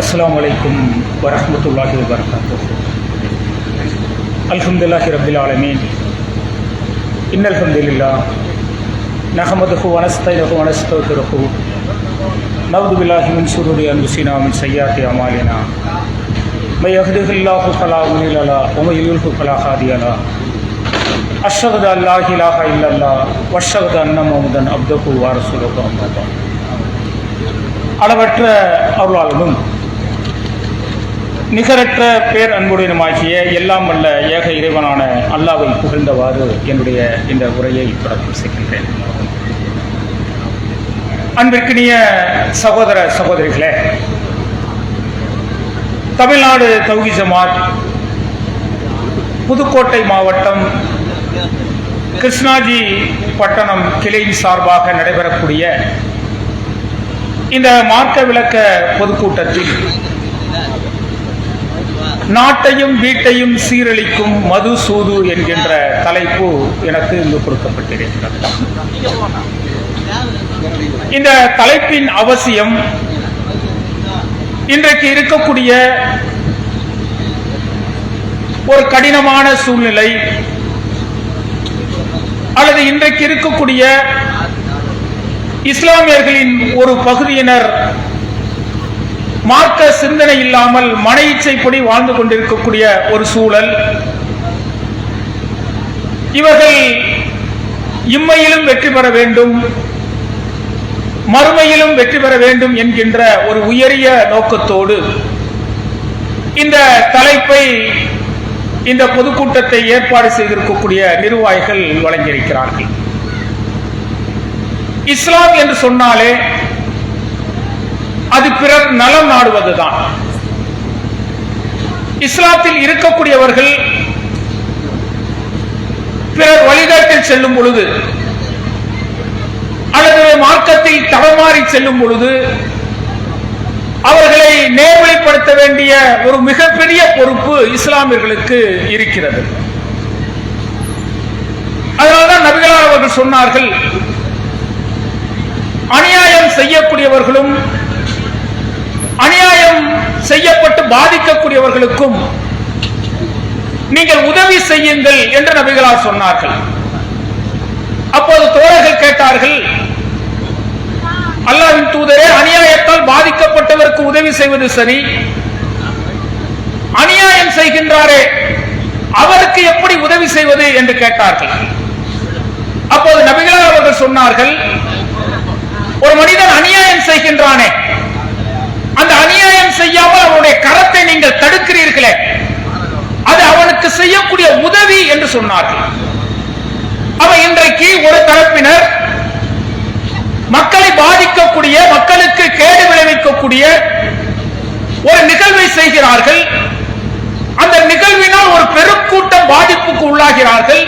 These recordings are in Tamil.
अस्सलामु अलैकुम वरहमतुल्लाहि वबरकातुहू। अल्हम्दुलिल्लाहि रब्बिल आलमीन। इन्नल हम्दुलिल्लाह नहमदुहु व नस्तईनुहु व नस्तगफिरुहु। नऊज़ु बिल्लाहि मिन शुरूरि अनफुसिना व मिन सय्यिआति अमालिना। मैं यहदिहिल्लाहु फला मुदिल्ल लहु व मैं युद्लिल्हु फला हादिय लहु। अश्हदु अन ला इलाहा इल्लल्लाह व अश्हदु अन्न मुहम्मदन अब्दुहु व रसूलुहु अम्मा बअद। அளவற்ற அருளாளனும் நிகரற்ற பேர் அன்புடையனுமாகிய எல்லாம் வல்ல ஏக இறைவனான அல்லாஹ்வை புகழ்ந்தவாறு என்னுடைய இந்த உரையை தொடக்கம் செய்கின்றேன். அன்பிற்கினிய சகோதர சகோதரிகளே, தமிழ்நாடு தௌஹீத் ஜமாத் புதுக்கோட்டை மாவட்டம் கிருஷ்ணாஜி பட்டணம் கிளையின் சார்பாக நடைபெறக்கூடிய இந்த மார்க்க விளக்க பொதுக்கூட்டத்தில் நாட்டையும் வீட்டையும் சீரழிக்கும் மது சூது என்கின்ற தலைப்பு எனக்கு இங்கு கொடுக்கப்பட்டிருக்கிறது. இந்த தலைப்பின் அவசியம் இன்றைக்கு இருக்கக்கூடிய ஒரு கடினமான சூழ்நிலை அல்லது இன்றைக்கு இருக்கக்கூடிய இஸ்லாமியர்களின் ஒரு பகுதியினர் மார்க்க சிந்தனை இல்லாமல் மன இச்சைப்படி வாழ்ந்து கொண்டிருக்கக்கூடிய ஒரு சூழல், இவர்கள் இம்மையிலும் வெற்றி பெற வேண்டும், மறுமையிலும் வெற்றி பெற வேண்டும் என்கின்ற ஒரு உயரிய நோக்கத்தோடு இந்த தலைப்பை, இந்த பொதுக்கூட்டத்தை ஏற்பாடு செய்திருக்கக்கூடிய நிர்வாகிகள் வழங்கியிருக்கிறார்கள். இஸ்லாம் என்று சொன்னாலே அது பிறர் நலம் நாடுவதுதான். இஸ்லாத்தில் இருக்கக்கூடியவர்கள் பிறர் வழிகாட்டில் செல்லும் பொழுது அல்லது மார்க்கத்தில் தடமாறி செல்லும் பொழுது அவர்களை நேர்வழிப்படுத்த வேண்டிய ஒரு மிகப்பெரிய பொறுப்பு இஸ்லாமியர்களுக்கு இருக்கிறது. அதனால்தான் நபிகளார் அவர்கள் சொன்னார்கள், அநியாயம் செய்யக்கூடியவர்களும் அநியாயம் செய்யப்பட்டு பாதிக்கக்கூடியவர்களுக்கும் நீங்கள் உதவி செய்யுங்கள் என்று நபிகளார் சொன்னார்கள். அப்போது தோழர்கள் கேட்டார்கள், அல்லாஹ்வின் தூதரே, அநியாயத்தால் பாதிக்கப்பட்டவருக்கு உதவி செய்வது சரி, அநியாயம் செய்கின்றாரே அவருக்கு எப்படி உதவி செய்வது என்று கேட்டார்கள். அப்போது நபிகளார் அவர்கள் சொன்னார்கள், ஒரு மனிதன் அநியாயம் செய்கின்றானே, அந்த அநியாயம் செய்யாமல் அவனுடைய கரத்தை நீங்கள் தடுக்கிறீர்களே, அது அவனுக்கு செய்யக்கூடிய உதவி என்று சொன்னார்கள். அவன் இன்றைக்கு ஒரு தரப்பினர் மக்களை பாதிக்கக்கூடிய, மக்களுக்கு கேடு விளைவிக்கக்கூடிய ஒரு நிகழ்வை செய்கிறார்கள். அந்த நிகழ்வினால் ஒரு பெருக்கூட்டம் பாதிப்புக்கு உள்ளாகிறார்கள்.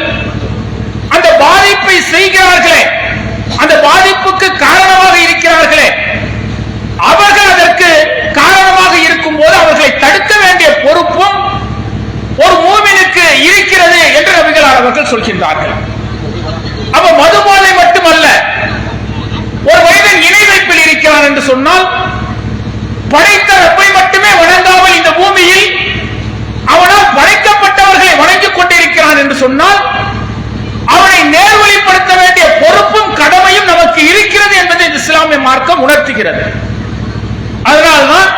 அந்த பாதிப்பை செய்கிறார்களே, அந்த பாதிப்புக்கு காரணமாக இருக்கிறார்களே, அவர்கள் அதற்கு காரணமாக இருக்கும் போது அவர்களை தடுக்க வேண்டிய பொறுப்பும் ஒரு மூமினுக்கு இருக்கிறது என்று நபிகளார் அவர்கள் சொல்கின்றார்கள். அப்ப மதுபாலை மட்டுமல்ல, ஒரு மனிதன் இணை வைப்பில் இருக்கிறான் என்று சொன்னால், படைத்த ரப்பை மட்டுமே வணங்காமல் இந்த பூமியில் அவனால் படைக்கப்பட்டவர்களை வணங்கிக் கொண்டிருக்கிறான் என்று சொன்னால், அவனை நேர்வழிப்படுத்த வேண்டிய பொறுப்பும் கடமையும் நமக்கு இருக்கிறது என்பதை இந்த இஸ்லாமிய மார்க்கம் உணர்த்துகிறது. அதனால்தான்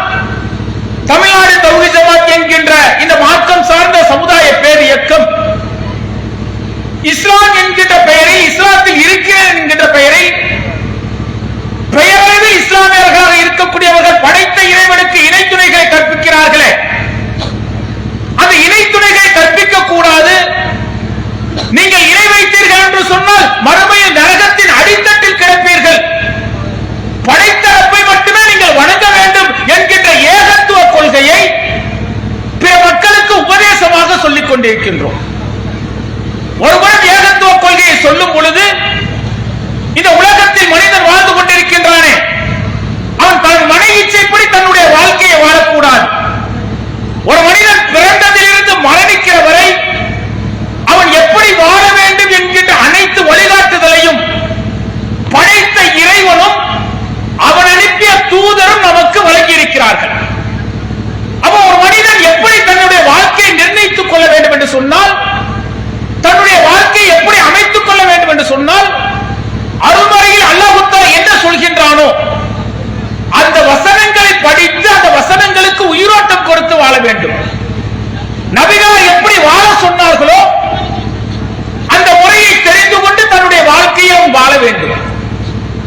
தமிழ்நாடு தௌஹீத் ஜமாத் என்கின்ற இந்த மார்க்கம் சார்ந்த சமுதாய பேர் இயக்கம் இஸ்லாம் என்கின்ற பெயரில், இஸ்லாத்தில் இருக்கிறேன் என்கின்ற பெயரில், பெயரளவில் இஸ்லாமியர்களாக இருக்கக்கூடியவர்கள் படைத்த இறைவனுக்கு இணை துணைகளை கற்பிக்கிறார்களே, அந்த இணை துணைகளை கற்பிக்க கூடாது, நீங்கள் இணை வைத்தீர்கள் என்று சொன்னால் மறுமையில் நரகத்தின் அடித்தட்டில் கிடப்பீர்கள், படைத்த ரப்பை மட்டுமே நீங்கள் வணங்க வேண்டும் என்கின்ற ஏகத்துவ கொள்கையை பிற மக்களுக்கு உபதேசமாக சொல்லிக் கொண்டிருக்கின்றோம். ஒருவன் ஏகத்துவ கொள்கையை சொல்லும் பொழுது, இந்த உலகத்தில் மனிதன் வாழ்ந்து கொண்டிருக்கின்றானே, அவன் தன் மன இச்சைப்படி தன்னுடைய வாழ்க்கையை வாழக்கூடாது. ஒரு மனிதன் பிறந்ததிலிருந்து மரணிக்கிற வரை அவன் எப்படி வாழ வேண்டும் என்கின்ற அனைத்து வழிகாட்டுதலையும் படைத்த இறைவனும் அவன் அனுப்பிய தூதரும் நமக்கு வழங்கி இருக்கிறார்கள். அந்த வசனங்களை படித்து அந்த வசனங்களுக்கு உயிரோட்டம் கொடுத்து வாழ வேண்டும். நபிகள் எப்படி வாழ சொன்னார்களோ அந்த முறையை தெரிந்து கொண்டு தன்னுடைய வாழ்க்கையும் வாழ வேண்டும்.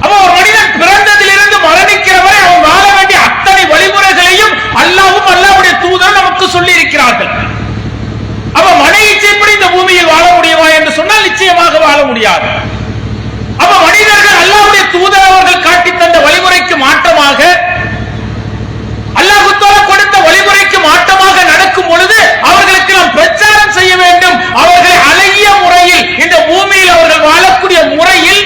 அப்ப ஒரு மனிதன் பிறந்ததிலிருந்து மரணிக்கிற வரை அவன் வாழ வேண்டிய அத்தனை வழிமுறைகளையும் அல்லாஹ்வும் அல்லாஹ்வுடைய தூதர் நமக்கு சொல்லி இருக்கிறார்கள். அப்ப மன இச்சைப்படி இந்த பூமியில் வாழ முடியுமா என்று சொன்னால் நிச்சயமாக வாழ முடியாது. அப்ப மனிதர்கள் அல்லாஹ்வுடைய தூதர் அவர்கள் காட்டி தந்த வழிமுறைக்கு மாற்றமாக அல்லாஹ் கொடுத்த வழிமுறைக்கு மாற்றமாக நடக்கும் பொழுது அவர்களுக்கு நாம் பிரச்சாரம் செய்ய வேண்டும். அவர்களை அழகிய முறையில் இந்த பூமியில் அவர்கள் வாழக்கூடிய முறையில்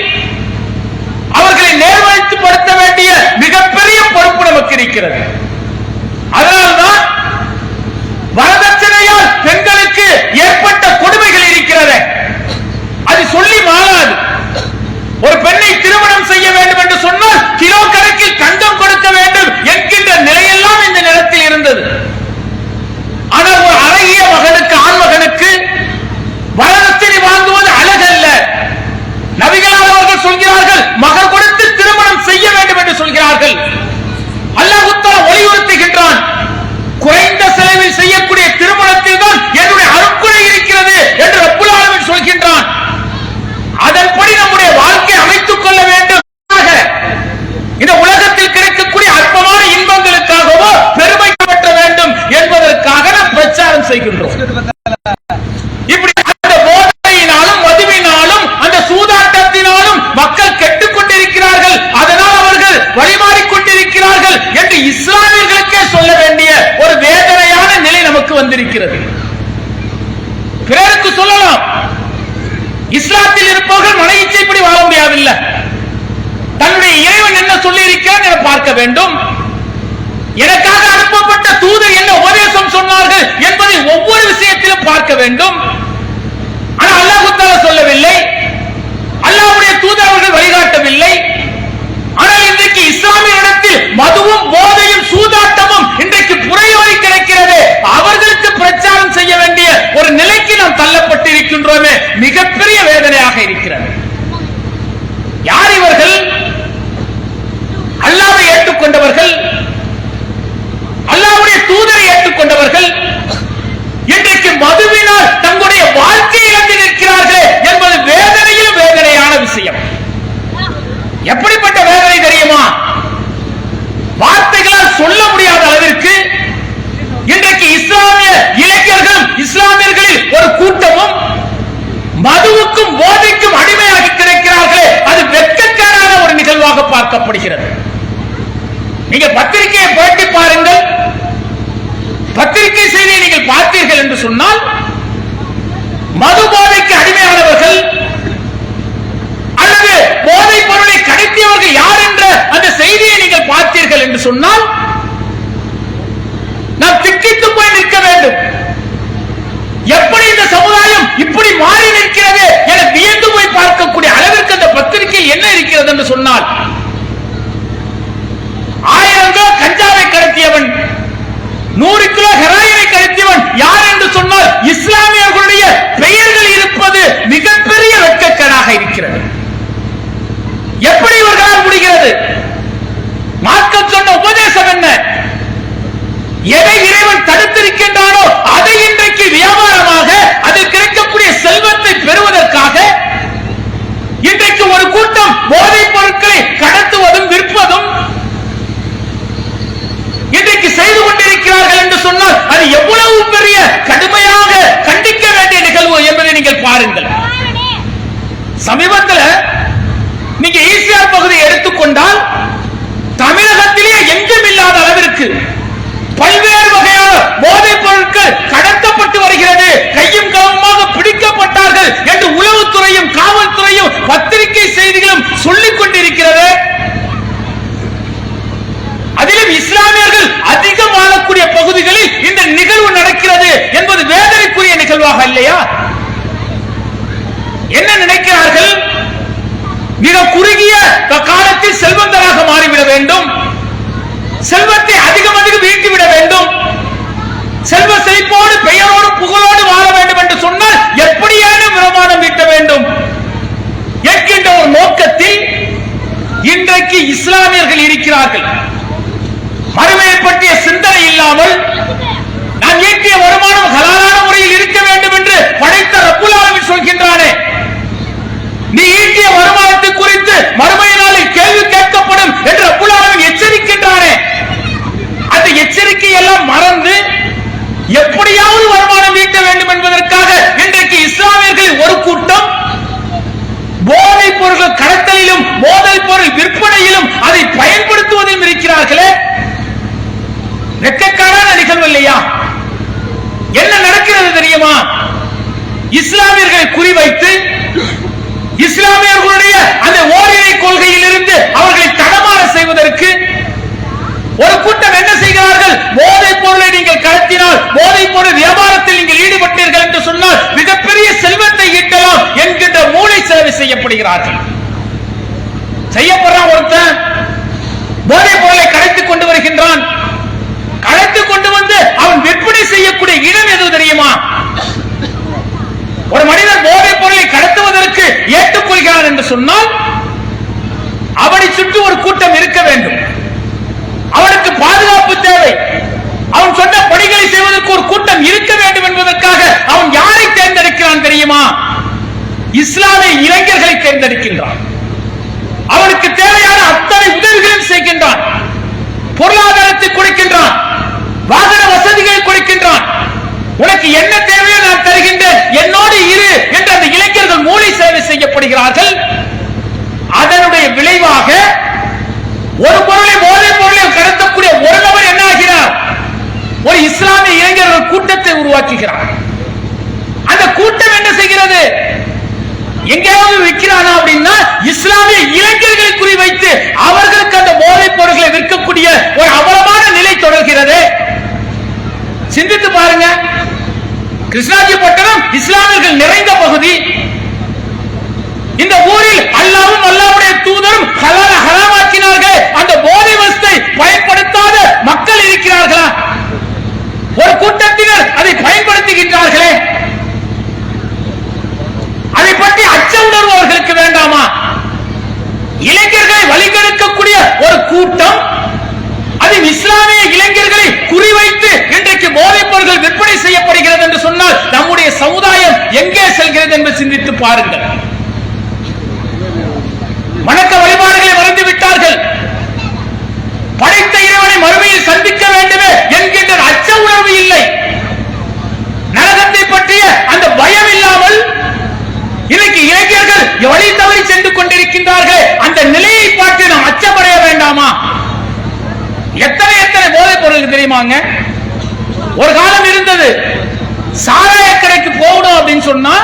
அவர்களை நேர்வழிப்படுத்த வேண்டிய மிகப்பெரிய பொறுப்பு நமக்கு இருக்கிறது. அதனால்தான் வரதட்சணையால் பெண்களுக்கு ஏற்பட்ட கொடுமைகள் இருக்கிறது. அது சொல்லி மாறாது. ஒரு பெண்ணை திருமணம் செய்ய வேண்டும் என்று சொன்னால் கிலோ கணக்கில் தங்கம் கொடுக்க வேண்டும் என்கின்ற நிலையெல்லாம் இந்த நிலத்தில் இருந்தது. ஆனால் ஒரு அழகிய மகனுக்கு, ஆண் மகனுக்கு வரதட்சணை வாங்குவது அழகல்ல. நபிகளார் அவர்கள் சொல்கிறார்கள், மகர் கொடுத்து திருமணம் செய்ய வேண்டும் என்று சொல்கிறார்கள். அல்லாஹ் தஆலா வலியுறுத்துகின்றான், குறைந்த செலவில் செய்யக்கூடிய திருமணத்தில் தான் என்னுடைய அருட்கொடை இருக்கிறது என்று ரப்புல் ஆலமீன் சொல்கின்றான். அதன்படி நம்முடைய வாழ்க்கை அமைத்துக் கொள்ள வேண்டும். இந்த உலகத்தில் கிடைக்கக்கூடிய அற்பமான இன்பங்களுக்காகவோ பெருமை பெற்ற வேண்டும் என்பதற்காக நாம் பிரச்சாரம் செய்கின்றோம். இப்படி அந்த போதையினாலும் மதுவினாலும் அந்த சூதாட்டத்தினாலும் மக்கள் கெட்டுக் கொண்டிருக்கிறார்கள், அதனால் அவர்கள் வழிமாறிக் கொண்டிருக்கிறார்கள் என்று இஸ்லாமியர்களுக்கே சொல்ல வேண்டிய ஒரு வேதனையான நிலை நமக்கு வந்திருக்கிறது. பிறருக்கு சொல்லலாம், இஸ்லாத்தில் இருப்பவர்கள் மன இச்சைப்படி வாழ முடியாதில்லை, தன்னுடைய இறைவன் என்ன சொல்லி இருக்கிறான் என பார்க்க வேண்டும், எனக்காக அனுப்பப்பட்ட தூதர் என்ன உபதேசம் சொன்னார்கள் என்பதை ஒவ்வொரு விஷயத்திலும் பார்க்க வேண்டும். ஆனால் அல்லாஹ் தஆலா சொல்லவில்லை, அல்லாஹ்வுடைய தூதர் அவர்கள் வழிகாட்டவில்லை. ஆனால் இன்றைக்கு இஸ்லாமிய இடத்தில் மதுவும் போதையும் சூதாட்டமும் இன்றைக்கு புரையோடி கிடைக்கிறது. அவர்களுக்கு பிரச்சாரம் செய்ய வேண்டிய ஒரு நிலைக்கு நாம் தள்ளப்பட்டு இருக்கின்றோமே, மிகப்பெரிய வேதனையாக இருக்கிறது. யார் இவர்கள்? அல்லாஹ்வை ஏற்றுக்கொண்டவர்கள், அல்லாஹ்வுடைய தூதரை ஏற்றுக்கொண்டவர்கள் இன்றைக்கு மதுவினால் தங்களுடைய வாழ்க்கையை இழந்து நிற்கிறார்கள் என்பது வேதனையில் வேதனையான விஷயம். எப்படிப்பட்ட வேதனை தெரியுமா? வார்த்தைகளால் சொல்ல முடியாத அளவிற்கு இன்றைக்கு இஸ்லாமிய இளைஞர்களும் இஸ்லாமியர்களில் ஒரு கூட்டமும் மதுவுக்கும் போதைக்கும் அடிமையாகி கிடைக்கிறார்களே, அது வெட்கக்கேடான ஒரு நிகழ்வாக பார்க்கப்படுகிறது. நீங்க பத்திரிகையை போட்டி பாருங்கள், பத்திரிகை செய்தியை நீங்கள் பார்த்தீர்கள் என்று சொன்னால் மது போதைக்கு அடிமையானவர்கள் அல்லது போதைப் பொருளை கடத்தியவர்கள் யார் என்ற அந்த செய்தியை நீங்கள் பார்த்தீர்கள் என்று சொன்னால் நாம் திக்கிட்டு போய் நிற்க வேண்டும். எப்படி இந்த சமுதாயம் இப்படி மாறி நிற்கிறது என வியந்து போய் பார்க்கக்கூடிய அளவிற்கு அந்த பத்திரிகையில் என்ன இருக்கிறது என்று சொன்னால், 1000 கிலோ கஞ்சாவை கடத்தியவன், 100 கிலோ ஹெராயினை கடத்தியவன் யார் என்று சொன்னால் இஸ்லாமியர்களுடைய பெயர்கள் இருப்பது மிகப்பெரிய வெட்கக்கேடாக இருக்கிறது. எப்படி இவர்களால் முடிகிறது? மார்க்கம் சொன்ன உபதேசம் என்ன? எதை இறைவன் தடுத்திருக்கின்றானோ அதை இன்றைக்கு வியாபாரமாக அதில் கிடைக்கக்கூடிய செல்வத்தை பெறுவதற்காக இன்றைக்கு ஒரு கூட்டம் போதைப் பொருட்களை கடத்துவதும் விற்பதும் இன்றைக்கு செய்து கொண்டிருக்கிறார்கள் என்று சொன்னால் அது எவ்வளவு பெரிய கடுமையாக கண்டிக்க வேண்டிய நிகழ்வு என்பதை நீங்கள் பாருங்கள். சமீபத்தில் நீங்க ஈசிஆர் பகுதியை எடுத்துக்கொண்டால் தமிழகத்திலே எங்கும் இல்லாத அளவிற்கு பல்வேறு வகையான போதைப் பொருட்கள் கடத்தப்பட்டு வருகிறது, கையும் களவுமாக பிடிக்கப்பட்டார்கள் என்று உளவுத்துறையும் காவல்துறையும் பத்திரிகை செய்திகளும் சொல்லிக் கொண்டிருக்கிறது. அதிலும் இஸ்லாமியர்கள் அதிகம் வாழக்கூடிய பகுதிகளில் இந்த நிகழ்வு நடக்கிறது என்பது வேதனைக்குரிய நிகழ்வாக இல்லையா? என்ன நினைக்கிறார்கள்? மிக குறுகிய காலத்தில் செல்வந்தராக மாறிவிட வேண்டும், செல்வத்தை அதிகம் அதிகம் ஈட்டிவிட வேண்டும், செல்வ செழிப்போடு பெயரோடு புகழோடு வாழ வேண்டும் என்று சொன்னால் எப்படியானும் வருமானம் ஈட்ட வேண்டும் என்கின்ற ஒரு நோக்கத்தில் இன்றைக்கு இஸ்லாமியர்கள் இருக்கிறார்கள். மறுமையை பற்றிய சிந்தனை இல்லாமல் நான் ஈட்டிய வருமானம் ஹலாலான முறையில் இருக்க வேண்டும் என்று படைத்த ரப்புல் ஆலமீன் சொல்கின்றானே, நீ ஈட்டிய வருமானத்தை குறித்து மறுமை நாளில் கேள்வி கேட்கப்படும் என்று ரப்புல் ஆலமீன் எச்சரிக்கின்றானே, அந்த எச்சரிக்கை எல்லாம் மறந்து எப்படியாவது வருமானம் ஈட்ட வேண்டும் என்பதற்காக இன்றைக்கு இஸ்லாமியர்களில் ஒரு கூட்டம் போதைப் பொருள் கடத்தலிலும் போதைப் பொருள் விற்பனையிலும் அதை பயன்படுத்துவதிலும் இருக்கிறார்களே, வெட்கக்காரான நிகழ்வு இல்லையா? என்ன நடக்கிறது தெரியுமா? இஸ்லாமியர்களை குறிவைத்து இஸ்லாமியர்களுடைய அந்த ஓரிரை கொள்கையில் இருந்து அவர்களை தடமாற செய்வதற்கு ஒரு கூட்டம் என்ன செய்கிறார்கள்? போதைப் பொருளை நீங்கள் கடத்தினால், போதைப் பொருள் வியாபாரத்தில் நீங்கள் ஈடுபட்டீர்கள் என்று சொன்னால் மிகப்பெரிய செல்வத்தை ஈட்டலாம் என்கின்ற மூளை சேவை செய்யப்படுகிறார்கள். செய்யப்படுறான் ஒருத்தன், போதைப் பொருளை கடத்திக் கொண்டு வருகின்றான். கடத்திக் கொண்டு வந்து அவன் விற்பனை செய்யக்கூடிய இடம் எது தெரியுமா? ஒரு மனிதன் போதைப் பொருளை கடத்துவதற்கு ஏற்றுக்கொள்கிறான் என்று சொன்னால் அவனை சுற்றி ஒரு கூட்டம் இருக்க வேண்டும். அவனுக்கு பாதுகாப்பு தேவை. அவன் சொன்ன பணிகளை செய்வதற்கு ஒரு கூட்டம் இருக்க வேண்டும் என்பதற்காக அவன் யாரை தேர்ந்தெடுக்கிறான் தெரியுமா? இஸ்லாமிய இளைஞர்களை தேர்ந்தெடுக்கின்றான். அவனுக்கு தேவையான அத்தனை உதவிகளையும் செய்கின்றான். பொருளாதாரத்தை கொடுக்கின்றான், வாகன வசதிகளை கொடுக்கின்றான். உனக்கு என்ன தேவையோ நான் தருகின்றேன், என்னோடு இரு என்று அந்த இளைஞர்கள் மூளை சேவை செய்யப்படுகிறார்கள். அதனுடைய விளைவாக ஒரு பொருளை போதைப் பொருளை கடத்தக்கூடிய ஒரு நபர் என்ன ஆகிறார்? ஒரு இஸ்லாமிய இளைஞர்கள் கூட்டத்தை உருவாக்குகிறார். அந்த கூட்டம் என்ன செய்கிறது? எங்கேயாவது விற்கிறானா அப்படின்னா இஸ்லாமிய இளைஞர்களை குறிவைத்து அவர்களுக்கு அந்த போதைப் பொருட்களை விற்கக்கூடிய ஒரு அவலமான நிலை தொடர்கிறது. சிந்தித்து பாருங்க. கிருஷ்ணாஜி பட்டணம் இஸ்லாமியர்கள் நிறைந்த பகுதி. இந்த ஊரில் அல்லாஹ்வும் அல்லாஹ்வுடைய தூதரும் ஹராமாக்கினார்கள். அந்த போதை வஸ்தை பயன்படுத்தாத மக்கள் இருக்கிறார்களா? ஒரு கூட்டத்தினர் அதை பயன்படுத்துகின்றார்களே, அதை பற்றி அச்ச உணர்வு அவர்களுக்கு வேண்டாமா? இளைஞர்களை வழிகெடுக்கக்கூடிய ஒரு கூட்டம், அது இஸ்லாமிய இளைஞர்களை குறிவைத்து இன்றைக்கு போதைப் பொருட்கள் விற்பனை செய்யப்படுகிறது என்று சொன்னால் நம்முடைய சமுதாயம் எங்கே செல்கிறது என்று சிந்தித்து பாருங்கள். வணக்க வழிபாடுகளை மறந்து விட்டார்கள். படைத்த இறைவனை மறுமையில் சந்திக்க வேண்டுமே என்கின்ற அச்ச உணர்வு இல்லை. நரகத்தை பற்றிய அந்த பயம் இல்லாமல் இன்னைக்கு இளைஞர்கள் வழி தவறி சென்று கொண்டிருக்கின்றார்கள். அந்த நிலையை பார்த்து நாம் அச்சமடைய வேண்டாமா? எத்தனை எத்தனை போதைப் பொருள் தெரியுமாங்க? ஒரு காலம் இருந்தது, சாராய கடைக்கு போகணும் அப்படின்னு சொன்னா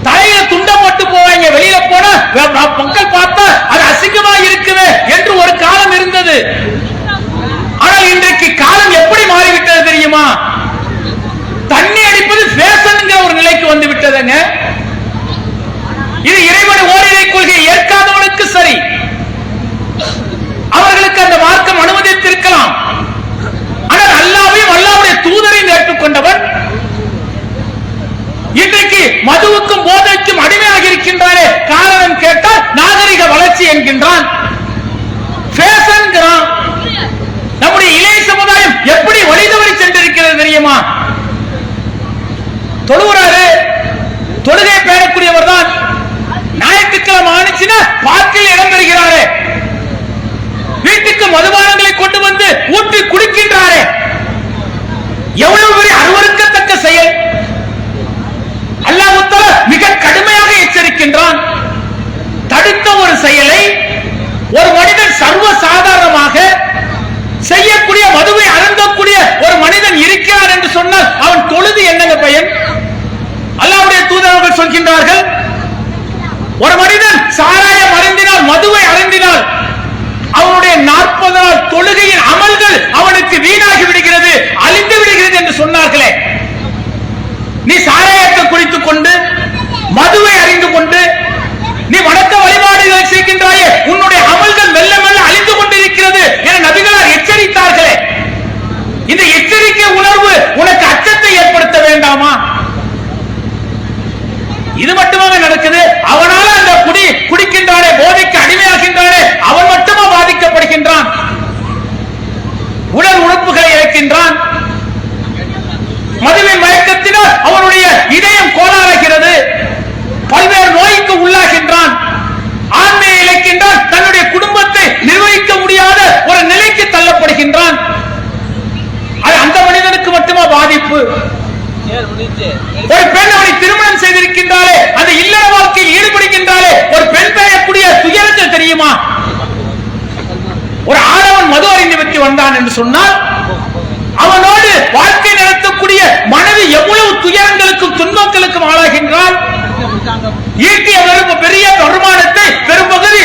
தலையில துண்டம் போட்டு போவாங்க. வெளியில போனா மக்கள் பார்த்தா அது அசிங்கமா இருக்குது என்று ஒரு காலம் இருந்தது. ஆனால் இன்றைக்கு காலம் எப்படி மாறிவிட்டது தெரியுமா? தண்ணி அடிப்பது ஃபேஷன்ங்கிற ஒரு நிலைக்கு வந்து விட்டதுங்க. இது இறைவன் ஓரிரை கொள்கையை ஏற்காதவனுக்கு சரி, அவர்களுக்கு அந்த மார்க்கம் அனுமதித்திருக்கலாம். ஆனால் அல்லாஹ்வையும் அல்லாஹ்வுடைய தூதரையும் ஏற்றுக்கொண்டவன் இன்றைக்கு மதுவுக்கும் போதைக்கும் அடிமையாக இருக்கின்றாரே. காரணம் கேட்டால் நாகரிக வளர்ச்சி என்கின்றான், ஃபேஷன்கிறான். நம்முடைய இளைய சமுதாயம் எப்படி வழிதவறி சென்றிருக்கிறது தெரியுமா? தொழுகிறாரு, தொழுகை பேணக்கூடியவர் தான். ஞாயிற்றுக்கிழமை ஆனிச்சுன்னா பார்க்கில் இடம் பெறுகிறாரே, வீட்டுக்கு மதுபானங்களை கொண்டு வந்து ஊற்றி குடிக்கின்றாரே. எவ்வளவு பெரிய அருவருக்கத்தக்க செயல்! அல்லாஹ் தஆலா மிக கடுமையாக எச்சரிக்கின்றான். தடுத்த ஒரு செயலை ஒரு மனிதன் சர்வ சாதாரணமாக செய்யக்கூடிய, மதுவை அருந்தக்கூடிய ஒரு மனிதன் இருக்கிறார் என்று சொன்னால் அவன் தொழுது என்னங்க பயன்? அல்லாஹ்வுடைய தூதர்கள் சொல்கின்றார்கள், ஒரு மனிதன் சாராயம் அருந்தினால், மதுவை அருந்தினால் அவனுடைய 40 நாள் தொழுகையின் அமல்கள் அவனுக்கு வீணாகி விடுகிறது, அழிந்து விடுகிறது என்று சொன்னார்களே. நீ சாராயத்தை குடித்துக் கொண்டு, மதுவை அறிந்து கொண்டு நீ வணக்க வழிபாடுகளை செய்கின்றாயே, உன்னுடைய அமல்கள் மெல்ல மெல்ல அழிந்து கொண்டிருக்கிறது. ஒரு பெண் அவனை திருமணம் செய்திருக்கின்றாலே, அந்த இல்லற வாழ்க்கையில் ஈடுபடுகின்றாலே, ஒரு பெண் பெறக்கூடிய துயரத்தில் தெரியுமா? ஒரு ஆடவன் மது அறிந்து விட்டு வந்தான் என்று சொன்னால் அவனோடு வாழ்க்கை நடத்தக்கூடிய மனைவி எவ்வளவு துயரங்களுக்கும் துன்பங்களுக்கும் ஆளாகின்றால். ஈட்டிய பெரிய வருமானத்தை பெரும்பகுதி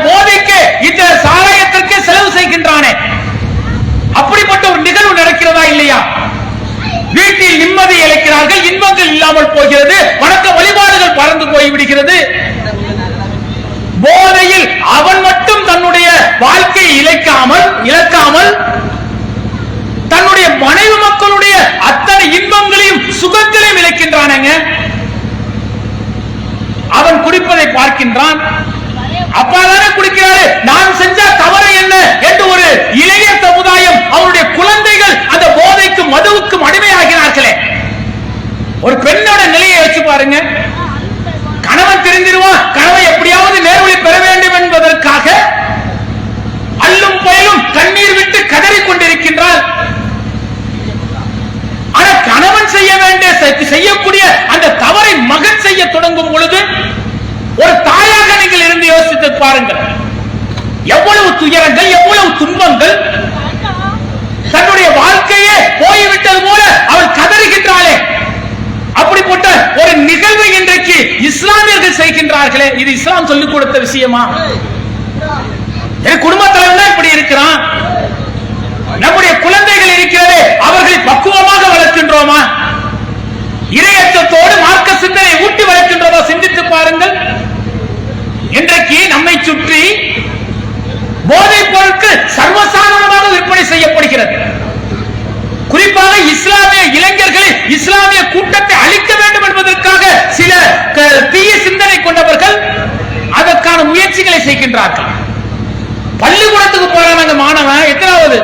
போதைக்கு இந்த சாராயத்திற்கு செலவு செய்கின்றானே, அப்படிப்பட்ட ஒரு நிகழ்வு நடக்கிறதா இல்லையா? வீட்டில் நிம்மதி இழக்கிறார்கள், இன்பங்கள் இல்லாமல் போகிறது, வணக்க வழிபாடுகள் பறந்து போய்விடுகிறது. போதையில் அவன் மட்டும் தன்னுடைய வாழ்க்கையை இழக்காமல் தன்னுடைய மனைவி மக்களுடைய அத்தனை இன்பங்களையும் சுகங்களையும் இழக்கின்றானங்க. அவன் குடிப்பதை பார்க்கின்றான், அப்பாதானே குடிக்கிறாரு, நான் செஞ்சா தவறு என்ன என்று ஒரு இளைய சமுதாயம், அவருடைய குழந்தைகள் அந்த போதைக்கும் மதுவுக்கும் அடிமையாகிறார்களே. ஒரு பெண்ணோட நிலையை வச்சு பாருங்க. கணவன் தெரிஞ்சிருவான், கணவன் எப்படியாவது நேர்வழி பெற வேண்டும் என்பதற்காக அல்லும் பயிலும் கண்ணீர் விட்டு கதறிக் கொண்டிருக்கின்றார். ஆனால் கணவன் செய்யக்கூடிய அந்த தவறை மகன் செய்ய தொடங்கும் பொழுது ஒரு தாயாக நீங்கள் இருந்து யோசித்து பாருங்கள். எவ்வளவு துயரங்கள், எவ்வளவு துன்பங்கள், தன்னுடைய வாழ்க்கையே போய்விட்டது போல அவள் கதறுகின்றாளே. அப்படிப்பட்ட ஒரு நிகழ்வை இன்றைக்கு இஸ்லாமியர்கள் செய்கின்றார்களே, இது இஸ்லாம் சொல்லிக் கொடுத்த விஷயமா? குடும்ப தலைவர் இப்படி இருக்கிறான், நம்முடைய குழந்தைகள் இருக்கிறது, அவர்களை பக்குவமாக வளர்க்கின்றோமா? இறையற்றத்தோடு மார்க்க சிந்தனை ஊட்டி வளர்க்கின்றோமா? சிந்தித்து பாருங்கள். இன்றைக்கு நம்மை சுற்றி போதைப் பொருட்கள் சர்வசாதாரணமாக விற்பனை செய்யப்படுகிறது. குறிப்பாக இஸ்லாமிய இளைஞர்களை, இஸ்லாமிய கூட்டத்தை அழிக்க வேண்டும் என்பதற்காக சில தீய சிந்தனை கொண்டவர்கள் அதற்கான முயற்சிகளை செய்கின்றார்கள். பள்ளிக்கூடத்துக்கு போறாங்க மாணவன், எத்தனாவது?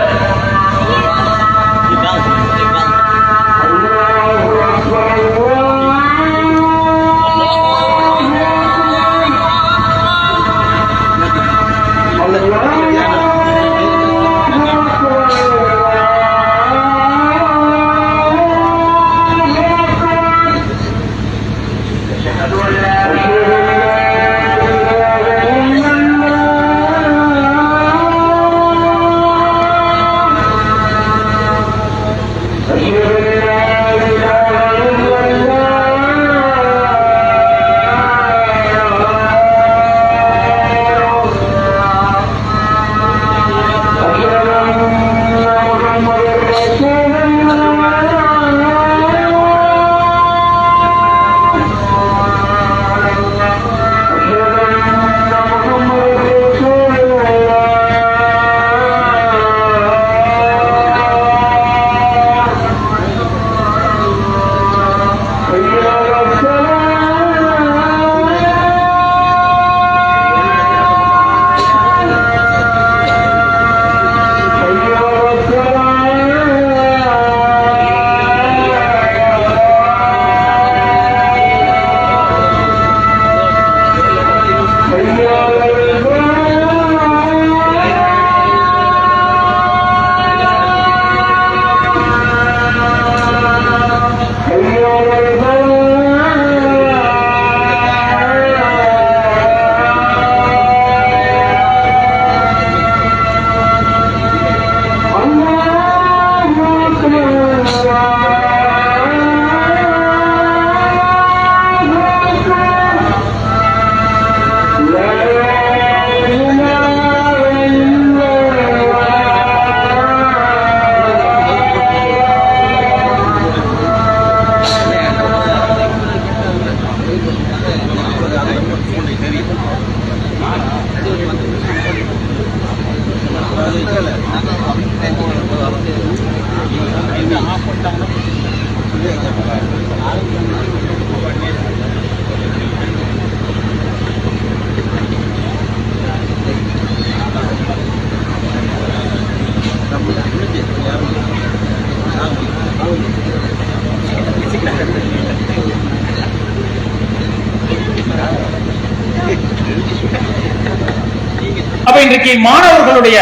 அப்ப இன்றைக்கு மாணவர்களுடைய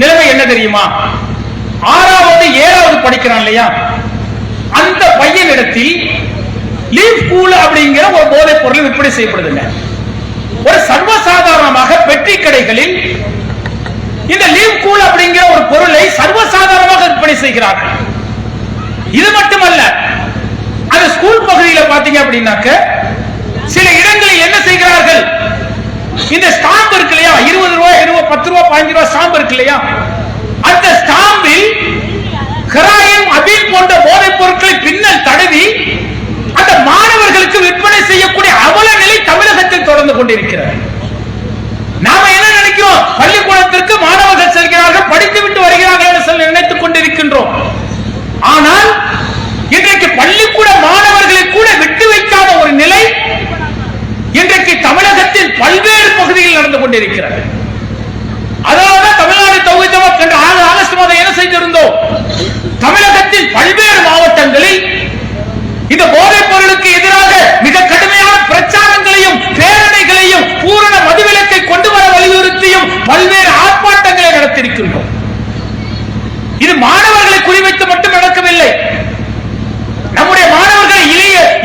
நிலைமை என்ன தெரியுமா? 6வது 7வது படிக்கிறான் இல்லையா, அந்த பையனிடத்தில் லீவ் கூல் அப்படிங்கிற ஒரு போதைப் பொருள் விற்பனை செய்யப்படுதுங்க. ஒரு சர்வசாதாரணமாக பெட்டி கடைகளில் இந்த லீவ் கூல் அப்படிங்கிற ஒரு பொருளை சர்வசாதாரணமாக விற்பனை செய்கிறார்கள். இது மட்டுமல்ல, அந்த ஸ்கூல் பகுதியில் பாத்தீங்க அப்படின்னாக்க சில இடங்களில் என்ன செய்கிறார்கள், இந்த ஸ்டாம்ப் இருக்கு இல்லையா, 20 ரூபாய் 10 ரூபாய் 15 ரூபாய் ஸ்டாம்ப் இருக்கு இல்லையா, அந்த ஸ்டாம்பில் ஹெராயின் அபீன் போன்ற போதைப் பொருட்களை பின்னல் தடவி அந்த மாணவர்களுக்கு விற்பனை செய்யக்கூடிய அவல நிலை தமிழகத்தில் தொடர்ந்து கொண்டிருக்கிறது. நாம என்ன நினைக்கிறோம், பள்ளிக்கூடத்திற்கு மாணவர்கள் செல்கிறார்கள், படித்துவிட்டு வருகிறார்கள் என்று நினைத்துக் கொண்டிருக்கின்றோம். ஆனால் இன்றைக்கு பள்ளிக்கூட மாணவர்களை கூட விட்டு வைக்காத ஒரு நிலை இன்றைக்கு தமிழகத்தில் பல்வேறு பகுதிகளில் நடந்து கொண்டிருக்கிறது. அதனால்தான் தமிழ்நாடு தௌஹீத் ஜமாத் என்ற ஆகஸ்ட் மாதம் என்ன செய்திருந்தோம், தமிழகத்தில் பல்வேறு மாவட்டங்களில் இந்த போதைப் பொருளுக்கு எதிராக மிக கடுமையான பிரச்சாரங்களையும் பேரணிகளையும் பூரண மதுவிலக்கை கொண்டு வர வலியுறுத்தியும் பல்வேறு ஆர்ப்பாட்டங்களை நடத்தியிருக்கின்றோம். இது மாணவர்களை குறிவைத்து மட்டும் நடக்கவில்லை. நம்முடைய மாணவர்களை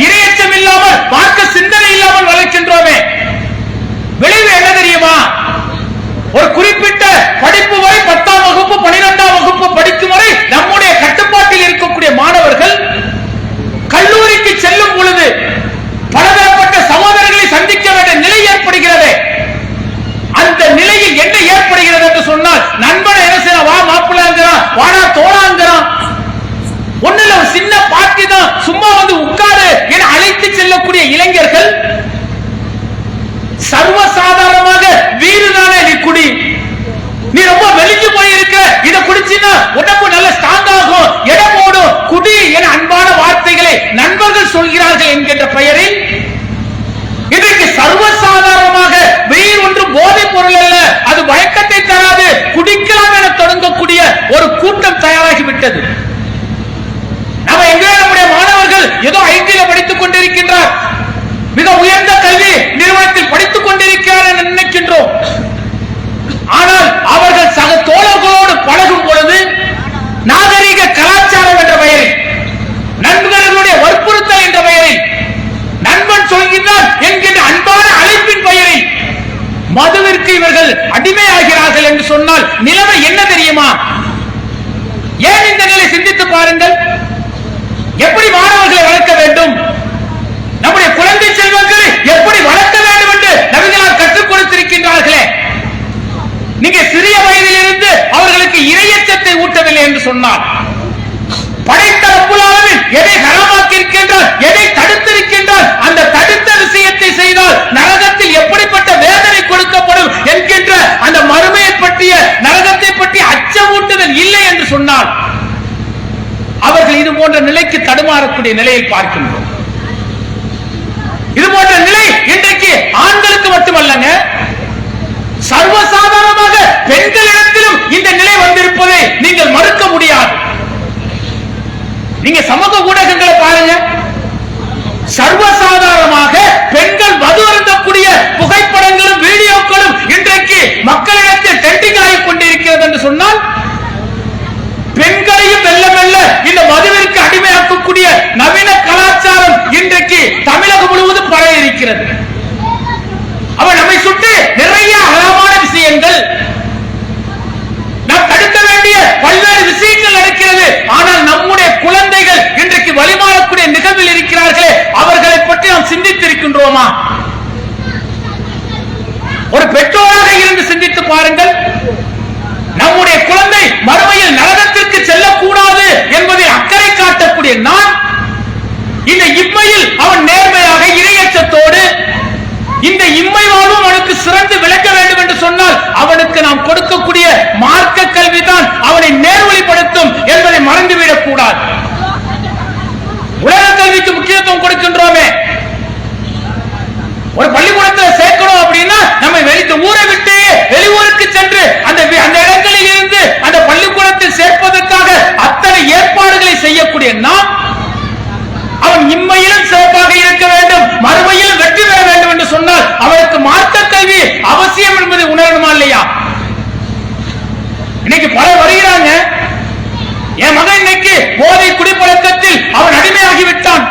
இரையச்சம் இல்லாமல் பார்க்க சிந்தனை இல்லாமல் வளர்க்கின்றோமே. விளைவு என்ன தெரியுமா, ஒரு குறிப்பிட்ட படிப்பு வரை 10ஆம் வகுப்பு 12ஆம் வகுப்பு படிக்கும் வரை நம்முடைய கட்டுப்பாட்டில் இருக்கக்கூடிய மாணவர்கள் கல்லூரிக்கு செல்லும் பொழுது பலதரப்பட்ட சகோதரர்களை சந்திக்க வேண்டிய நிலை ஏற்படுகிறது. அந்த நிலையில் என்ன ஏற்படுகிறது என்று சொன்னால், நண்பனை என்ன செய்ய, வா மாப்பிள்ளாங்கிறான், வாடா தோழாங்கிறான், ஒண்ணுல ஒரு சின்ன பார்ட்டி தான், சும்மா வந்து உட்காரு என அழைத்து செல்லக்கூடிய இளைஞர்கள் சர்வசாதாரணமாக வீடுதானே நீ குடி, நீ ரொம்ப வெளிஞ்சு போயிருக்க, இதை குடிச்சினா உடம்பு நல்ல ஸ்ட்ராங் ஆகும், இடம் ஓடும், குடி என அன்பான வார்த்தைகளை நண்பர்கள் சொல்கிறார்கள் என்கின்ற பெயரில் இன்றைக்கு சர்வசாதாரணமாக வெயில் ஒன்று போதைப் பொருள் அல்ல, அது பயக்கத்தை தராது, குடிக்கலாம் என தொடங்கக்கூடிய ஒரு கூட்டம் தயாராகிவிட்டது. நம்ம எங்கே நம்முடைய மாணவர்கள் ஏதோ ஐடியில் படித்துக் கொண்டிருக்கின்றார், மிக உயர்ந்த கல்வி நிறுவனத்தில் படித்துக் கொண்டிருக்கிறார் என நினைக்கின்றோம். ஆனால் அவர்கள் சக தோழர்களோடு பழகும் பொழுது நாகரீக கலாச்சாரம் என்ற பெயரில், நண்பர்களுடைய வற்புறுத்தல் என்ற பெயரில், நண்பன் சொல்கின்றான் என்கின்ற அன்பான அழைப்பின் பெயரில் மதுவிற்கு இவர்கள் அடிமையாகிறார்கள் என்று சொன்னால் நிலைமை என்ன தெரியுமா? ஏன் இந்த நிலை சிந்தித்து பாருங்கள். எப்படி மாணவர்களை வளர்க்க வேண்டும், நம்முடைய குழந்தை செல்வங்களை எப்படி வளர்க்க வேண்டும் என்று நபிகளார் கற்றுக் கொடுத்திருக்கின்றார்களே. நீங்க சிறிய வயதில் இருந்து அவர்களுக்கு இறையச்சத்தை ஊட்டவில்லை என்று சொன்னார், படைத்த ரப்புல் ஆலமீன் எதை ஹராமாக்கி இருக்கின்றார், எதை தடுத்திருக்கின்றார், அந்த தடுத்த விஷயத்தை செய்தால் நரகத்தில் எப்படிப்பட்ட வேதனை கொடுக்கப்படும் என்கின்ற அந்த மறுமையை பற்றிய நரகத்தை பற்றி அச்சமூட்டுதல் இல்லை என்று சொன்னார். அவர்கள் இது போன்ற நிலைக்கு தடுமாறக்கூடிய நிலையில் பார்க்கின்றோம். இது போன்ற நிலை இன்றைக்கு ஆண்களுக்கு மட்டுமல்லங்க, சர்வசாதாரணமாக பெண்களிடத்திலும் இந்த நிலை வந்திருப்பதை நீங்கள் மறுக்க முடியாது. நீங்க சமூக ஊடகங்களை பாருங்க, சர்வசாதாரணமாக பெண்கள் மது அருந்தக்கூடிய புகைப்படங்களும் வீடியோக்களும் இன்றைக்கு மக்களிடத்தில் ட்ரெண்டிங் ஆகிக் கொண்டிருக்கிறது என்று சொன்னால், பெண்களையும் மெல்ல மெல்ல இந்த மதுவிற்கு அடிமையாக்கக்கூடிய நவீன கலாச்சாரம் இன்றைக்கு தமிழகம் முழுவதும் பரவி இருக்கிறது. அவன் நம்மை சுற்றி நிறைய அழகான விஷயங்கள், நாம் தடுக்க வேண்டிய பல்வேறு விஷயங்கள் நடக்கிறது. ஆனால் நம்முடைய குழந்தைகள் இன்றைக்கு வழிமாறக்கூடிய நிகழ்வில் இருக்கிறார்களே, அவர்களை பற்றி நாம் சிந்தித்திருக்கின்றோமா? ஒரு பெற்றோராக இருந்து சிந்தித்து பாருங்கள். நம்முடைய குழந்தை மறுமையில் நரகத்திற்கு செல்லக்கூடாது என்பதை அக்கறை காட்டக்கூடிய நான், இந்த இம்மையில் அவன் நேர்மையாக இறையச்சத்தோடு இந்த இம்மை வாழ்வும் அவனுக்கு சிறந்து விளக்க வேண்டும் என்று சொன்னால் அவனுக்கு நாம் கொடுக்கக்கூடிய மார்க்க கல்விதான் அவனை நேர்வழிப்படுத்தும் என்பதை மறந்துவிடக் கூடாது. உலக கல்விக்கு முக்கியத்துவம் கொடுக்கின்றோமே, ஒரு பள்ளிக்கூடத்தில் சேர்க்கணும் அப்படின்னா நம்ம ஊரை விட்டு வெளியூருக்கு சென்று அந்த இடங்களில் இருந்து அந்த பள்ளிக்கூடத்தில் சேர்ப்பதற்காக அத்தனை ஏற்பாடுகளை செய்யக்கூடிய நாம், அவன் இம்மையிலும் சிறப்பாக இருக்க வேண்டும், மறுமையிலும் வெற்றி பெற வேண்டும் என்று சொன்னால் அவனுக்கு மார்க்க கல்வி அவசியம் என்பதை உணரணுமா இல்லையா? இன்னைக்கு பலர் வருகிறாங்க, என் மகன் இன்னைக்கு போதை குடிப்பழக்கத்தில் அவன் அடிமையாகி விட்டான்,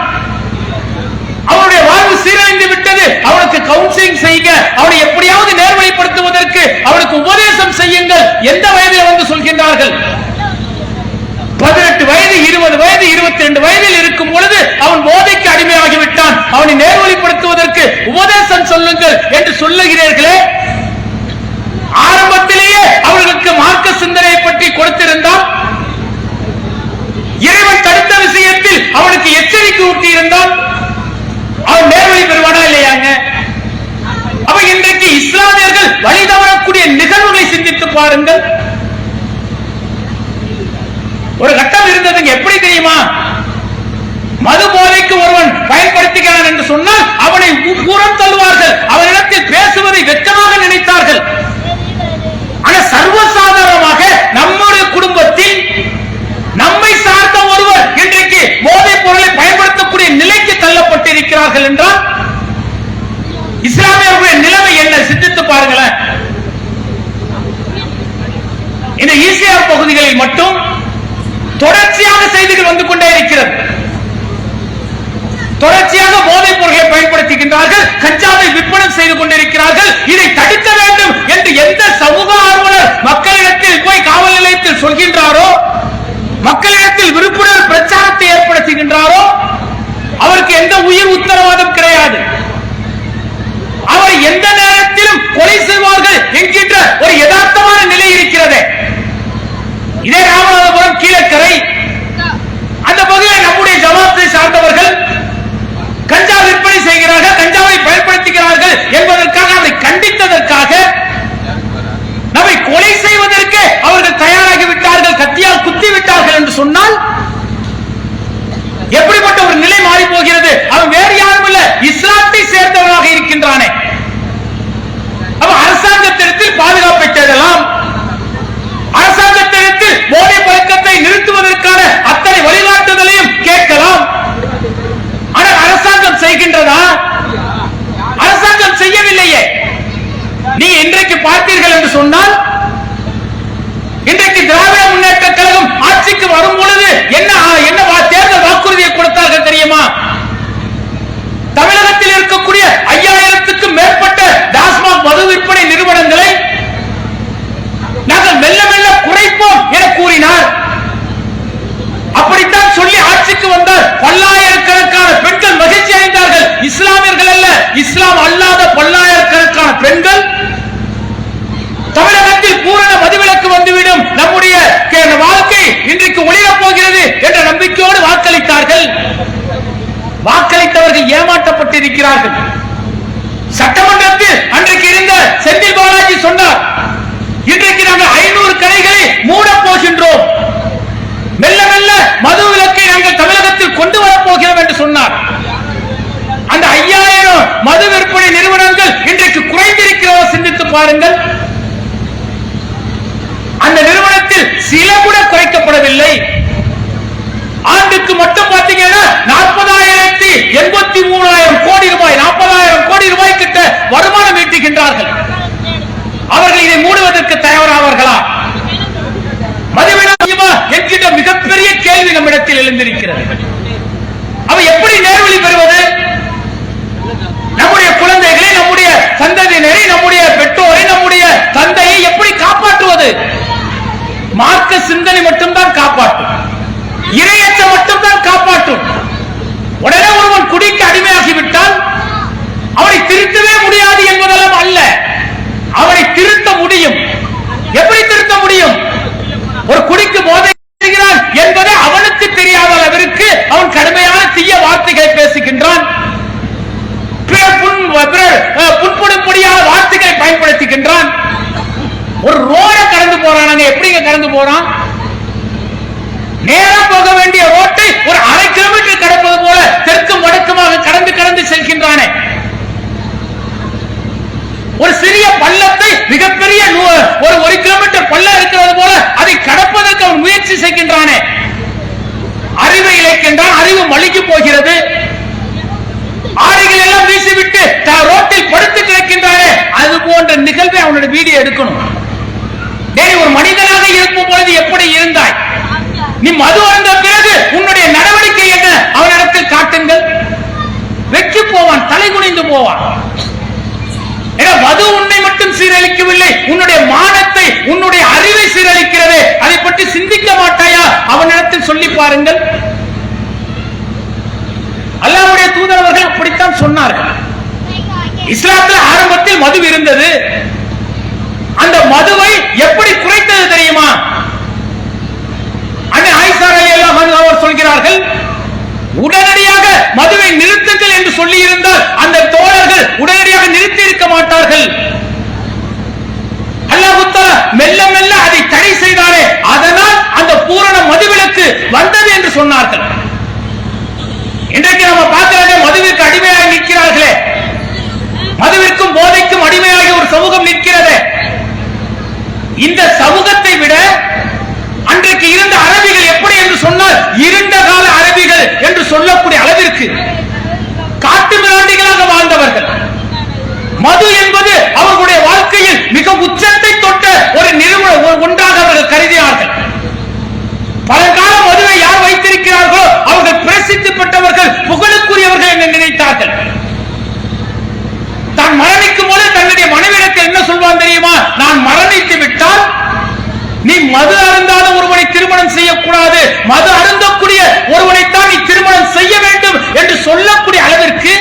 சீரழிந்து விட்டது, அவனுக்கு கவுன்சிலிங் செய்யுங்க, அவனை எப்படியாவது நேர்வழிப்படுத்துவதற்கு அவனுக்கு உபதேசம் செய்யுங்கள். எந்த வயதில் வந்து சொல்கின்றார்கள்? 18 வயது, 20 வயது, 22 வயதில் இருக்கும் பொழுது அவன் போதைக்கு அடிமையாகிவிட்டான், அவனை நேர்வழிப்படுத்துவதற்கு உபதேசம் சொல்லுங்கள் என்று சொல்லுகிறீர்களே. ஆரம்பத்திலேயே அவர்களுக்கு மார்க்க சிந்தனை பற்றி கொடுத்திருந்தால், இறைவன் தடுத்த விஷயத்தில் அவனுக்கு எச்சரிக்கை ஊட்டி இருந்தால் அவன் நேர்வழி பெறுவானா இல்லையாங்க? அப்ப இன்றைக்கு இஸ்லாமியர்கள் வழி தவறக்கூடிய நிகழ்வுகளை சிந்தித்து பாருங்கள். ஒரு கட்டம் இருந்ததுங்க, எப்படி தெரியுமா? மது போதைக்கு ஒருவன் பயன்படுத்துகிறான் என்று சொன்னால் அவனை புறம் தள்ளுவார்கள், அவனிடத்தில் பேசுவதை வெட்கமாக நினைத்தார்கள். ஆனால் சர்வசாதாரணமாக நம்முடைய குடும்பத்தில் நம்மை சார்ந்த ஒருவர் இன்றைக்கு போதைப் பொருளை பயன்படுத்தக்கூடிய நிலைக்கு தள்ளப்பட்டிருக்கிறார்கள் என்றால் இஸ்லாமியர்களுடைய நிலைமை என்ன? சிந்தித்து பாருங்களேன். இந்த ஈசிஆர் பகுதிகளில் மட்டும் தொடர்ச்சியாக செய்திகள் வந்து கொண்டே இருக்கிறது. தொடர்ச்சியாக போதைப் பொருட்களை பயன்படுத்துகின்றார்கள், கஞ்சாவை விற்பனை செய்து கொண்டிருக்கிறார்கள். இதை தடுக்க வேண்டும் என்று எந்த சமூக ஆர்வலர் மக்களிடத்தில் போய் காவல் நிலையத்தில் சொல்கின்றாரோ, மக்களிடத்தில் விழிப்புணர்வு பிரச்சாரத்தை ஏற்படுத்துகின்றாரோ, அவருக்கு எந்த உயிர் உத்தரவாதம் கிடையாது. அவரை எந்த நேரத்திலும் கொலை செய்வார்கள் என்கின்ற ஒரு யதார்த்தமான நிலை இருக்கிறது. இதே ராமநாதபுரம் கீழக்கரை அந்த பகுதியில் நம்முடைய ஜமாத்தை சார்ந்தவர்கள் கஞ்சா விற்பனை செய்கிறார்கள், கஞ்சாவை பயன்படுத்துகிறார்கள் என்பதற்காக அதை கண்டித்ததற்காக நம்மை கொலை செய்வதற்கு அவர்கள் தயாராகிவிட்டார்கள், கத்தியால் குத்திவிட்டார்கள் என்று சொன்னால் எப்படிப்பட்ட ஒரு நிலை மாறி போகிறது? அவன் வேறு யாரும் இல்ல, இஸ்லாத்தை சேர்ந்தவனாக இருக்கின்றானே. அப்ப அரசாங்கத்திடத்தில் பாதுகாப்பை தேடலாம், அரசாங்கத்திடத்தில் போதை பழக்கத்தை நிறுத்துவதற்கான அத்தனை வழிகாட்டுதலையும் கேட்கலாம். ஆனால் அரசாங்கம் செய்கின்றதா? அரசாங்கம் செய்யவில்லையே. நீங்க இன்றைக்கு பார்த்தீர்கள் என்று சொன்னால், இன்றைக்கு திராவிட முன்னேற்ற கழகம் ஆட்சிக்கு வரும் பொழுது என்ன தேர்தல் வாக்குறுதியை கொடுத்தார்கள் தெரியுமா? தமிழகத்தில் இருக்கக்கூடிய 5000க்கும் மேற்பட்ட டாஸ்மாக் மது விற்பனை நிறுவனங்களை நாங்கள் மெல்ல மெல்ல குறைப்போம் என கூறினார். அப்படித்தான் சொல்லி ஆட்சிக்கு வந்தால் பல்லாயிரக்கணக்கான பெண்கள் மகிழ்ச்சி அடைந்தார்கள். இஸ்லாமியர்கள் அல்ல, இஸ்லாம் அல்லாத பல்லாயிரக்கணக்கான பெண்கள் தமிழகத்தில் பூரண மதுவிலக்கு வந்துவிடும், நம்முடைய வாழ்க்கை இன்றைக்கு ஒளிரப் போகிறது என்ற நம்பிக்கையோடு வாக்களித்தார்கள். வாக்களித்தவர்கள் ஏமாற்றப்பட்டிருக்கிறார்கள். சட்டமன்றத்தில் அன்றைக்கு இருந்த செந்தில் பாலாஜி சொன்னார், இன்றைக்கு நாங்கள் 500 கடைகளை மூடப் போகின்றோம், மெல்ல மெல்ல மது விலக்கை நாங்கள் தமிழகத்தில் கொண்டு வரப் போகிறோம் என்று சொன்னார். அந்த 5000 மது விற்பனை நிறுவனங்கள் இன்றைக்கு குறைந்திருக்கிறதா சிந்தித்து பாருங்கள். அந்த நிறுவனத்தில் சில கூட குறைக்கப்படவில்லை. ஆண்டுக்கு மட்டும் பார்த்தீங்கன்னா 40,83,000 கோடி ரூபாய், 40,000 கோடி ரூபாய் கிட்ட வருமானம் ஈட்டுகின்றார்கள். அவர்கள் இதை மூடுவதற்கு தயாராவார்களா? மதுவிலக்கு என்கின்ற மிகப்பெரிய கேள்வி நம்மிடத்தில் எழுந்திருக்கிறது. அவ எப்படி நேர்வழி பெறுவது? நம்முடைய குழந்தைகளை, நம்முடைய சந்ததியினரை, நம்முடைய பெற்றோரை, நம்முடைய தந்தையை எப்படி காப்பாற்றுவது? மார்க்க சிந்தனை மட்டும்தான் காப்பாற்றும், இறையச்சம் மட்டும்தான் காப்பாற்றும். உடனே ஒருவன் குடிக்கு அடிமையாகிவிட்டால் அவனை திருத்தவே முடியாது என்பதெல்லாம் அல்ல, அவனை திருத்த முடியும். எப்படி திருத்த முடியும்? ஒரு குடிக்கு போதை என்பதை அவனுக்கு தெரியாத அளவிற்கு அவன் கடுமையான தீய வார்த்தைகளை பேசுகின்றான், புண்படும்படியான வார்த்தைகளை பயன்படுத்துகின்றான். ஒரு ரோட கடந்து போறான், எப்படிங்க கடந்து போறான்? நேரம் போக வேண்டிய ரோட்டை ஒரு 1/2 கிலோமீட்டர் கடப்பது போல தெற்கும் வடக்குமாக கடந்து கடந்து செல்கின்றானே. ஒரு சிறிய பள்ளத்தை மிகப்பெரிய ஒரு 1 கிலோமீட்டர் பள்ளம் இருக்கிறது போல அதை கடப்பதற்கு அவன் முயற்சி செய்கின்றானே. அறிவை இழக்கின்றான், அறிவு மழுங்கி போகிறது. ஆடைகள் எல்லாம் வீசிவிட்டு ரோட்டில் படுத்து கிடக்கின்றானே. அது போன்ற நிகழ்வை அவனுடைய வீடியோ எடுக்கணும். ஒரு மனிதனாக இருக்கும் பொழுது எப்படி இருந்தாய்? நீ மது அருந்த பிறகு உன்னுடைய நடவடிக்கை என்ன? அவனிடத்தில் காட்டுங்கள். வெற்றி போவான், தலைகுனிந்து பாருங்கள். அல்லாஹ்வுடைய தூதர் அவர்கள் அப்படித்தான் சொன்னார்கள். இஸ்லாத்தில் ஆரம்பத்தில் மது இருந்தது. அந்த மதுவை எப்படி குறைத்தது தெரியுமா? அன்னை ஆயிஷா ரலியல்லாஹு அன்ஹா அவர் சொல்கிறார்கள், உடனடியாக மதுவை நிறுத்துங்கள் என்று சொல்லி இருந்தால் அந்த தோழர்கள் உடனடியாக நிறுத்தி இருக்க மாட்டார்கள். அல்லாஹ் தஆலா மெல்ல மெல்ல அதை தடை செய்தாரே, அதனால் அந்த பூரண மதுவிலக்கு வந்தது என்று சொன்னார்கள். இன்றைக்கு நம்ம பார்க்கிறதே மதுவிற்கு அடிமையாக நிற்கிறார்களே, மதுவிற்கும் போதைக்கும் அடிமையாகி ஒரு சமூகம் நிற்கிறது. இந்த சமூகத்தை விட அன்றைக்கு இருந்த அரபிகள் எப்படி என்று சொன்னால் இருண்ட கால அரபிகள் என்று சொல்லக்கூடிய அளவிற்கு காட்டு மிராண்டிகளாக வாழ்ந்தவர்கள். மது என்பது அவர்களுடைய வாழ்க்கையில் மிக உச்சத்தை தொட்ட ஒரு ஒன்றாக அவர்கள் கருதினார்கள். பலகால மதுவை யார் வைத்திருக்கிறார்களோ அவர்கள் பிரசித்தி பெற்றவர்கள், புகழுக்குரியவர்கள் என்று நினைத்தார்கள். தான் மரணிக்கும் போது தன்னுடைய மனைவிடத்தில் என்ன சொல்வான் தெரியுமா? நான் மரணித்து விட்டால் நீ மது அருந்தாத ஒருவனை திருமணம் செய்யக்கூடாது, மது அருந்தக்கூடிய ஒருவனைத்தான் நீ திருமணம் செய்ய வேண்டும் என்று சொல்லக்கூடிய அளவிற்கு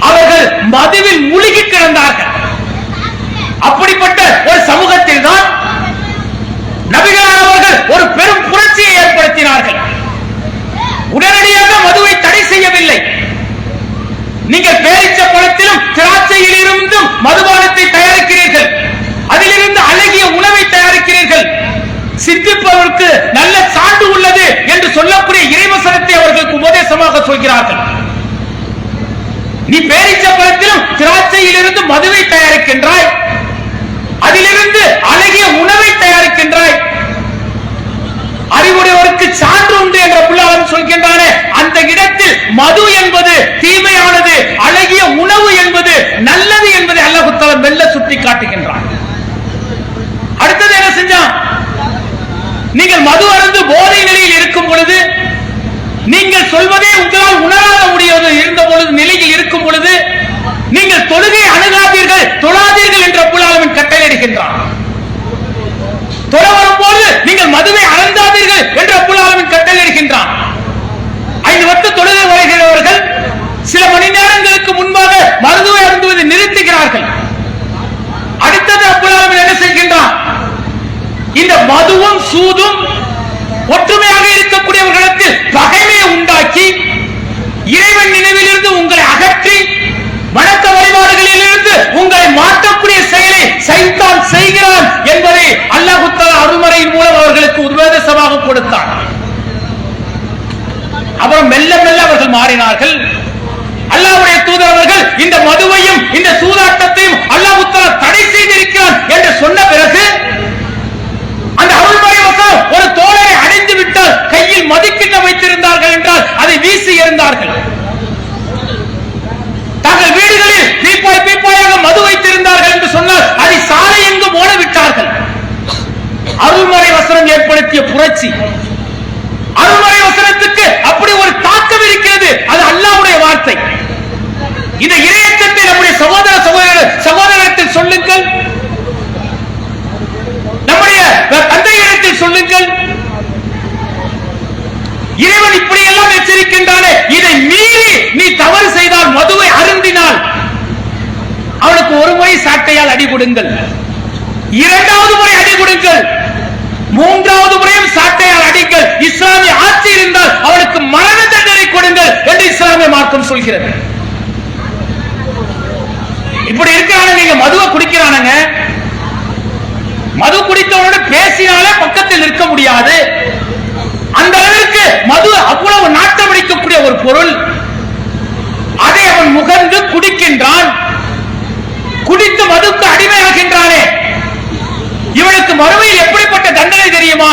அவர்கள் மதுவில் மூழ்கி கிடந்தார்கள். அப்படிப்பட்ட ஒரு சமூகத்தில் தான் நபிகளார் அவர்கள் ஒரு பெரும் புரட்சியை ஏற்படுத்தினார்கள். உடனடியாக மதுவை தடை செய்யவில்லை. நீங்கள் பேரிச்ச பழத்திலும் திராட்சையில் இருந்தும் மதுபானத்தை தயாரிக்கிறீர்கள், அதிலிருந்து அழகிய உணவை தயாரிக்கிறீர்கள், சித்திப்பவருக்கு நல்ல சான்று உள்ளது என்று சொல்லக்கூடிய இறைவசனத்தை அவர்களுக்கு உபதேசமாக சொல்கிறார்கள். நீ பேரிச்ச பழத்திலும் திராட்சையில் இருந்து மதுவை தயாரிக்கின்றாய், அதிலிருந்து அழகிய உணவை தயாரிக்கின்றாய், அறிவுடையவருக்கு சான்று உண்டு என்ற புல்லாளன் சொல்கின்றானே, அந்த இடத்தில் மது என்பது தீமையானது, அழகிய உணவு என்பது நல்லது என்பதை அல்லாஹ் தஆலா மெல்ல சுட்டி காட்டுகின்றான். அடுத்தது என்ன செஞ்சான்? நீங்கள் மது அருந்து போதை நிலையில் இருக்கும் பொழுது, நீங்கள் சொல்வதே உங்களால் உணராத முடியாது இருந்த பொழுது, நிலையில் இருக்கும் பொழுது நீங்கள் தொழுகை அணுகாதீர்கள், தொழாதீர்கள் என்ற புல்லாளன் கட்டளையிடுகின்றான். தொழ வரும்போது நீங்கள் மதுவை அருந்தாதீர்கள் என்ற புல்லாளன் கட்டளையிடுகின்றான். 5 வட்டு தொழுகை வருகிறவர்கள் சில மணி நேரங்களுக்கு முன்பாக மதுவை அருந்துவதை நிறுத்துகிறார்கள். அடுத்தது அப்புல்லாமல் என்ன செய்கின்றான்? இந்த மதுவும் சூதும் ஒற்றுமையாக இருக்கக்கூடியவர்களுக்கு பகைமையை உண்டாக்கி இறைவன் நினைவிலிருந்து உங்களை அகற்றி வணக்க வழிபாடுகளில் இருந்து உங்களை மாற்றக்கூடிய செயலை சைத்தான் செய்கிறான் என்பதை அல்லாஹ் தஆலா அருள்மறையின் மூலம் அவர்களுக்கு உபதேசமாக கொடுத்தான். அப்புறம் மெல்ல மெல்ல அவர்கள் மாறினார்கள். அல்லாஹ்வுடைய தூதர் அவர்கள் இந்த மதுவையும் இந்த சூதாட்டத்தையும் அல்லாஹ் தஆலா தடை செய்திருக்கிறான் என்று சொன்ன பிறகு அந்த அருள்மறை வசனம் ஒரு தோழரை அடைந்து விட்டால் கையில் மதுக்கிண்ணம் வைத்திருந்தார்கள் என்றால் அதை வீசி எறிந்தார்கள். தங்கள் வீடுகளில் பீப்பாய் பீப்பாயாக மது வைத்திருந்தார்கள் என்று சொன்னால் அதை சாலை எங்கும் ஓட விட்டார்கள். அருள்மறை வசனம் ஏற்படுத்திய புரட்சி. அருள்மறை வசனத்துக்கு அப்படி ஒரு தாக்கம் இருக்கிறது. அது அல்லாஹ்வுடைய வார்த்தை. இந்த இறையச்சத்தை நம்முடைய சகோதரத்தில் சொல்லுங்கள், நம்முடைய தந்தையிடத்தில் சொல்லுங்கள். இறைவன் இப்படி எல்லாம் எச்சரிக்கின்றானே, இதை மீறி நீ தவறு செய்தால், மதுவை அருந்தினால் அவனுக்கு ஒரு முறை சாட்டையால் அடி கொடுங்கள், 2வது முறை அடி கொடுங்கள், 3வது முறையும் சாட்டையால் அடிங்கள். இஸ்லாமிய ஆட்சி இருந்தால் அவனுக்கு மரண தண்டனை கொடுங்கள் என்று இஸ்லாமிய மார்க்கம் சொல்கிறது. இப்படி இருக்கிறானுங்க. நீங்க மதுவை குடிக்கிறானுங்க, மது குடித்தவனோடு பேசினாலே பக்கத்தில் நிற்க முடியாது. அந்த அளவிற்கு மது அவ்வளவு நாட்டம் அடிக்கக்கூடிய ஒரு பொருள். அதை அவன் முகர்ந்து குடிக்கின்றான், குடித்து மதுக்கு அடிமையாகின்றானே, இவனுக்கு மறுமையில் எப்படிப்பட்ட தண்டனை தெரியுமா?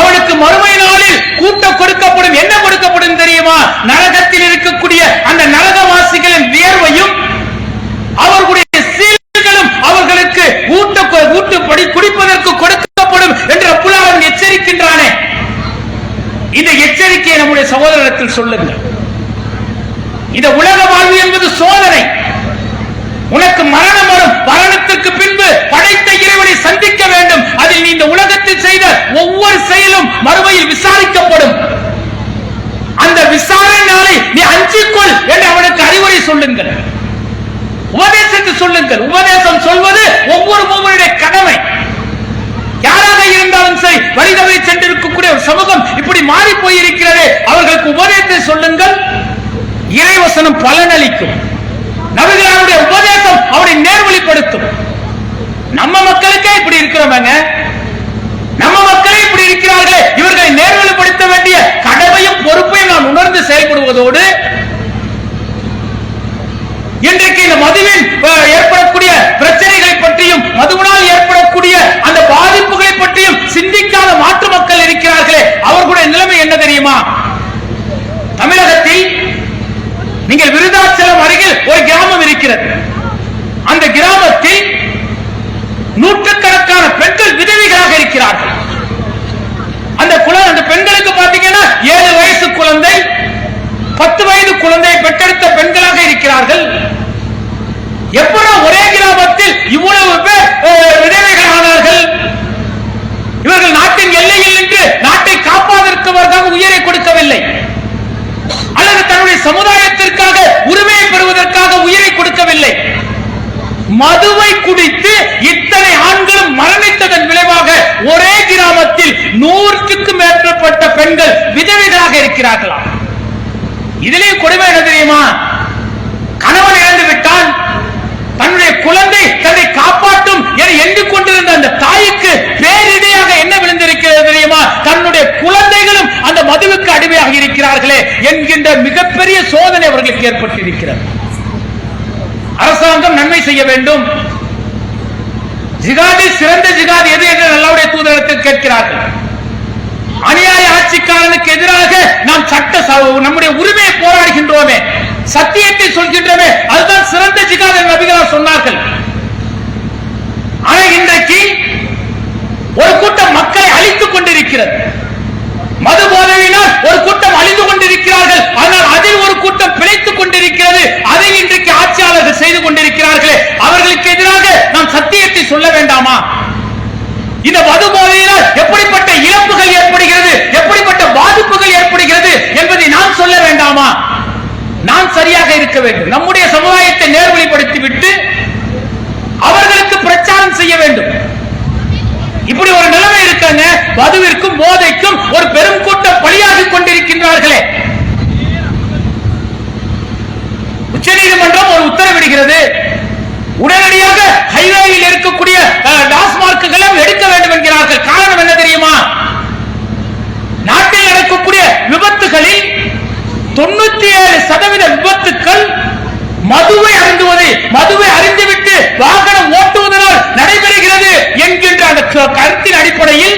அவனுக்கு மறுமை நாளில் கூட்டம் கொடுக்கப்படும். என்ன கொடுக்கப்படும் தெரியுமா? நரகத்தில் இருக்கக்கூடிய அந்த நரகவாசிகளின் வியர்வையும் அவர்களுடைய சீல்களும் அவர்களுக்கு ஊட்டுப்படி குடிப்பதற்கு கொடுக்கப்படும் என்று அப்புல்லாஹ் எச்சரிக்கின்றானே. இந்த எச்சரிக்கையை நம்முடைய சகோதரத்தில் சொல்லுங்கள். இந்த உலக வாழ்வு என்பது சோதனை. உனக்கு மரணம் வரும், மரணத்திற்கு பின்பு படைத்த இறைவனை சந்திக்க வேண்டும். அதில் நீ இந்த உலகத்தில் செய்த ஒவ்வொரு செயலும் மறுமையில் விசாரிக்கப்படும். அந்த விசாரணை நாளை நீ அஞ்சிக்கொள் என்று அவனுக்கு அறிவுரை சொல்லுங்கள், உபதேசத்தை சொல்லுங்கள். உபதேசம் சொல்வது ஒவ்வொரு மூவனுடைய கடமை. யாராக இருந்தாலும் சரி, வழிதவறி சென்றிருக்கக்கூடிய ஒரு சமூகம் இப்படி மாறி போயிருக்கிறது, அவர்களுக்கு உபதேசத்தை சொல்லுங்கள். இறைவசனம் பலனளிக்கும். நபிகளுடைய உபதேசம் அவரை நேர்வழிப்படுத்தும். நம்ம மக்களுக்கே இப்படி இருக்கிறவங்க, நம்ம மக்களே இப்படி இருக்கிறார்களே, இவர்களை நேர்வழிப்படுத்த வேண்டிய கடமையும் பொறுப்பையும் நாம் உணர்ந்து செயல்படுவதோடு இன்றைக்கு இந்த மதுவில் ஏற்படக்கூடிய பிரச்சனைகளை பற்றியும் மதுவினால் ஏற்படக்கூடிய அந்த பாதிப்புகளை பற்றியும் சிந்திக்காத மாற்று மக்கள் இருக்கிறார்களே, அவர்களுடைய நிலைமை என்ன தெரியுமா? தமிழகத்தில் நீங்கள் விருதாச்சலம் அருகில் ஒரு கிராமம் இருக்கிறது. அந்த கிராமத்தில் நூற்றுக்கணக்கான பெண்கள் விதவைகளாக இருக்கிறார்கள். அந்த பெண்களுக்கு பாத்தீங்கன்னா 7 வயசு குழந்தை, 10 வயது குழந்தை பெற்றெடுத்த பெண்களாக இருக்கிறார்கள். எப்படா ஒரே கிராமத்தில் இவ்வளவு பேர் விதவைகள் ஆனார்கள்? இவர்கள் நாட்டின் எல்லையில் நின்று நாட்டை காப்பாற்றுவதற்காக உயிரை கொடுக்கவில்லை, அல்லது தன்னுடைய சமுதாயத்திற்காக உரிமையை பெறுவதற்காக உயிரை கொடுக்கவில்லை. மதுவை குடித்து இத்தனை ஆண்களும் மரணித்ததன் விளைவாக ஒரே கிராமத்தில் 100க்கும் மேற்பட்ட பெண்கள் விதவைகளாக இருக்கிறார்களாம். இதிலே கொடுமை என்ன தெரியுமா? கணவன் இறந்து விட்டால் தன்னுடைய குழந்தை தன்னை காப்பாற்றும் என எண்ணிக்கொண்டிருந்த அந்த தாய்க்கு பேரிடையாக என்ன விழுந்திருக்கிறது தெரியுமா? தன்னுடைய குழந்தைகளும் அந்த மதுவுக்கு அடிமையாக இருக்கிறார்களே என்கின்ற மிகப்பெரிய சோதனை அவர்களுக்கு ஏற்பட்டிருக்கிறது. அரசாங்கம் நன்மை செய்ய வேண்டும். ஜிகாதில் சிறந்த ஜிகாத் எது என்று அல்லாஹ்வுடைய தூதரிடத்தில் கேட்கிறார்கள். அநியாய ஆட்சிக்காரனுக்கு எதிராக நாம் நம்முடைய உரிமையை போராடுகின்றோமே, சத்தியத்தை சொல்கின்றோமே, அதுதான் சிறந்த ஜிகாத் என்று நபிகளார் சொன்னார்கள். ஆனால் இன்றைக்கு ஒரு கூட்டம் மக்களை அழித்துக் கொண்டிருக்கிறது. மது போதையினால் ஒரு கூட்டம் அழிந்து கொண்டிருக்கிறார்கள். ஆனால் அதில் ஒரு கூட்டம் பிழைத்துக் கொண்டிருக்கிறது. அதை இன்றைக்கு ஆட்சியாளர்கள் செய்து கொண்டிருக்கிறார்களே, அவர்களுக்கு எதிராக நாம் சத்தியத்தை சொல்ல வேண்டாமா? இந்த மது போதையினால் எப்படிப்பட்ட இழப்புகள் ஏற்படுகிறது, எப்படிப்பட்ட பாதிப்புகள் ஏற்படுகிறது என்பதை நாம் சொல்ல வேண்டாமா? நாம் சரியாக இருக்க வேண்டும். நம்முடைய சமுதாயத்தை நேர்வழிப்படுத்திவிட்டு அவர்களுக்கு பிரச்சாரம் செய்ய வேண்டும். இப்படி ஒரு நிலைமை இருக்காங்க. மதுவிற்கும் போதைக்கும் ஒரு பெரும் கூட்டம் பலியாகி கொண்டிருக்கின்றார்களே. உச்சநீதிமன்றம் ஒரு உத்தரவிடுகிறது, உடனடியாக ஹைவேயில் இருக்கக்கூடிய டாஸ்மார்க்குகளும் எடுக்க வேண்டும் என்கிறார்கள். காரணம் என்ன தெரியுமா? நாட்டில் நடக்கக்கூடிய விபத்துகளில் 97% விபத்துக்கள் மதுவை அருந்துவதை, மதுவை அறிந்துவிட்டு வாகனம் ஓட்டுவதனால் நடைபெறுகிறது என்கின்ற அந்த கருத்தின் அடிப்படையில்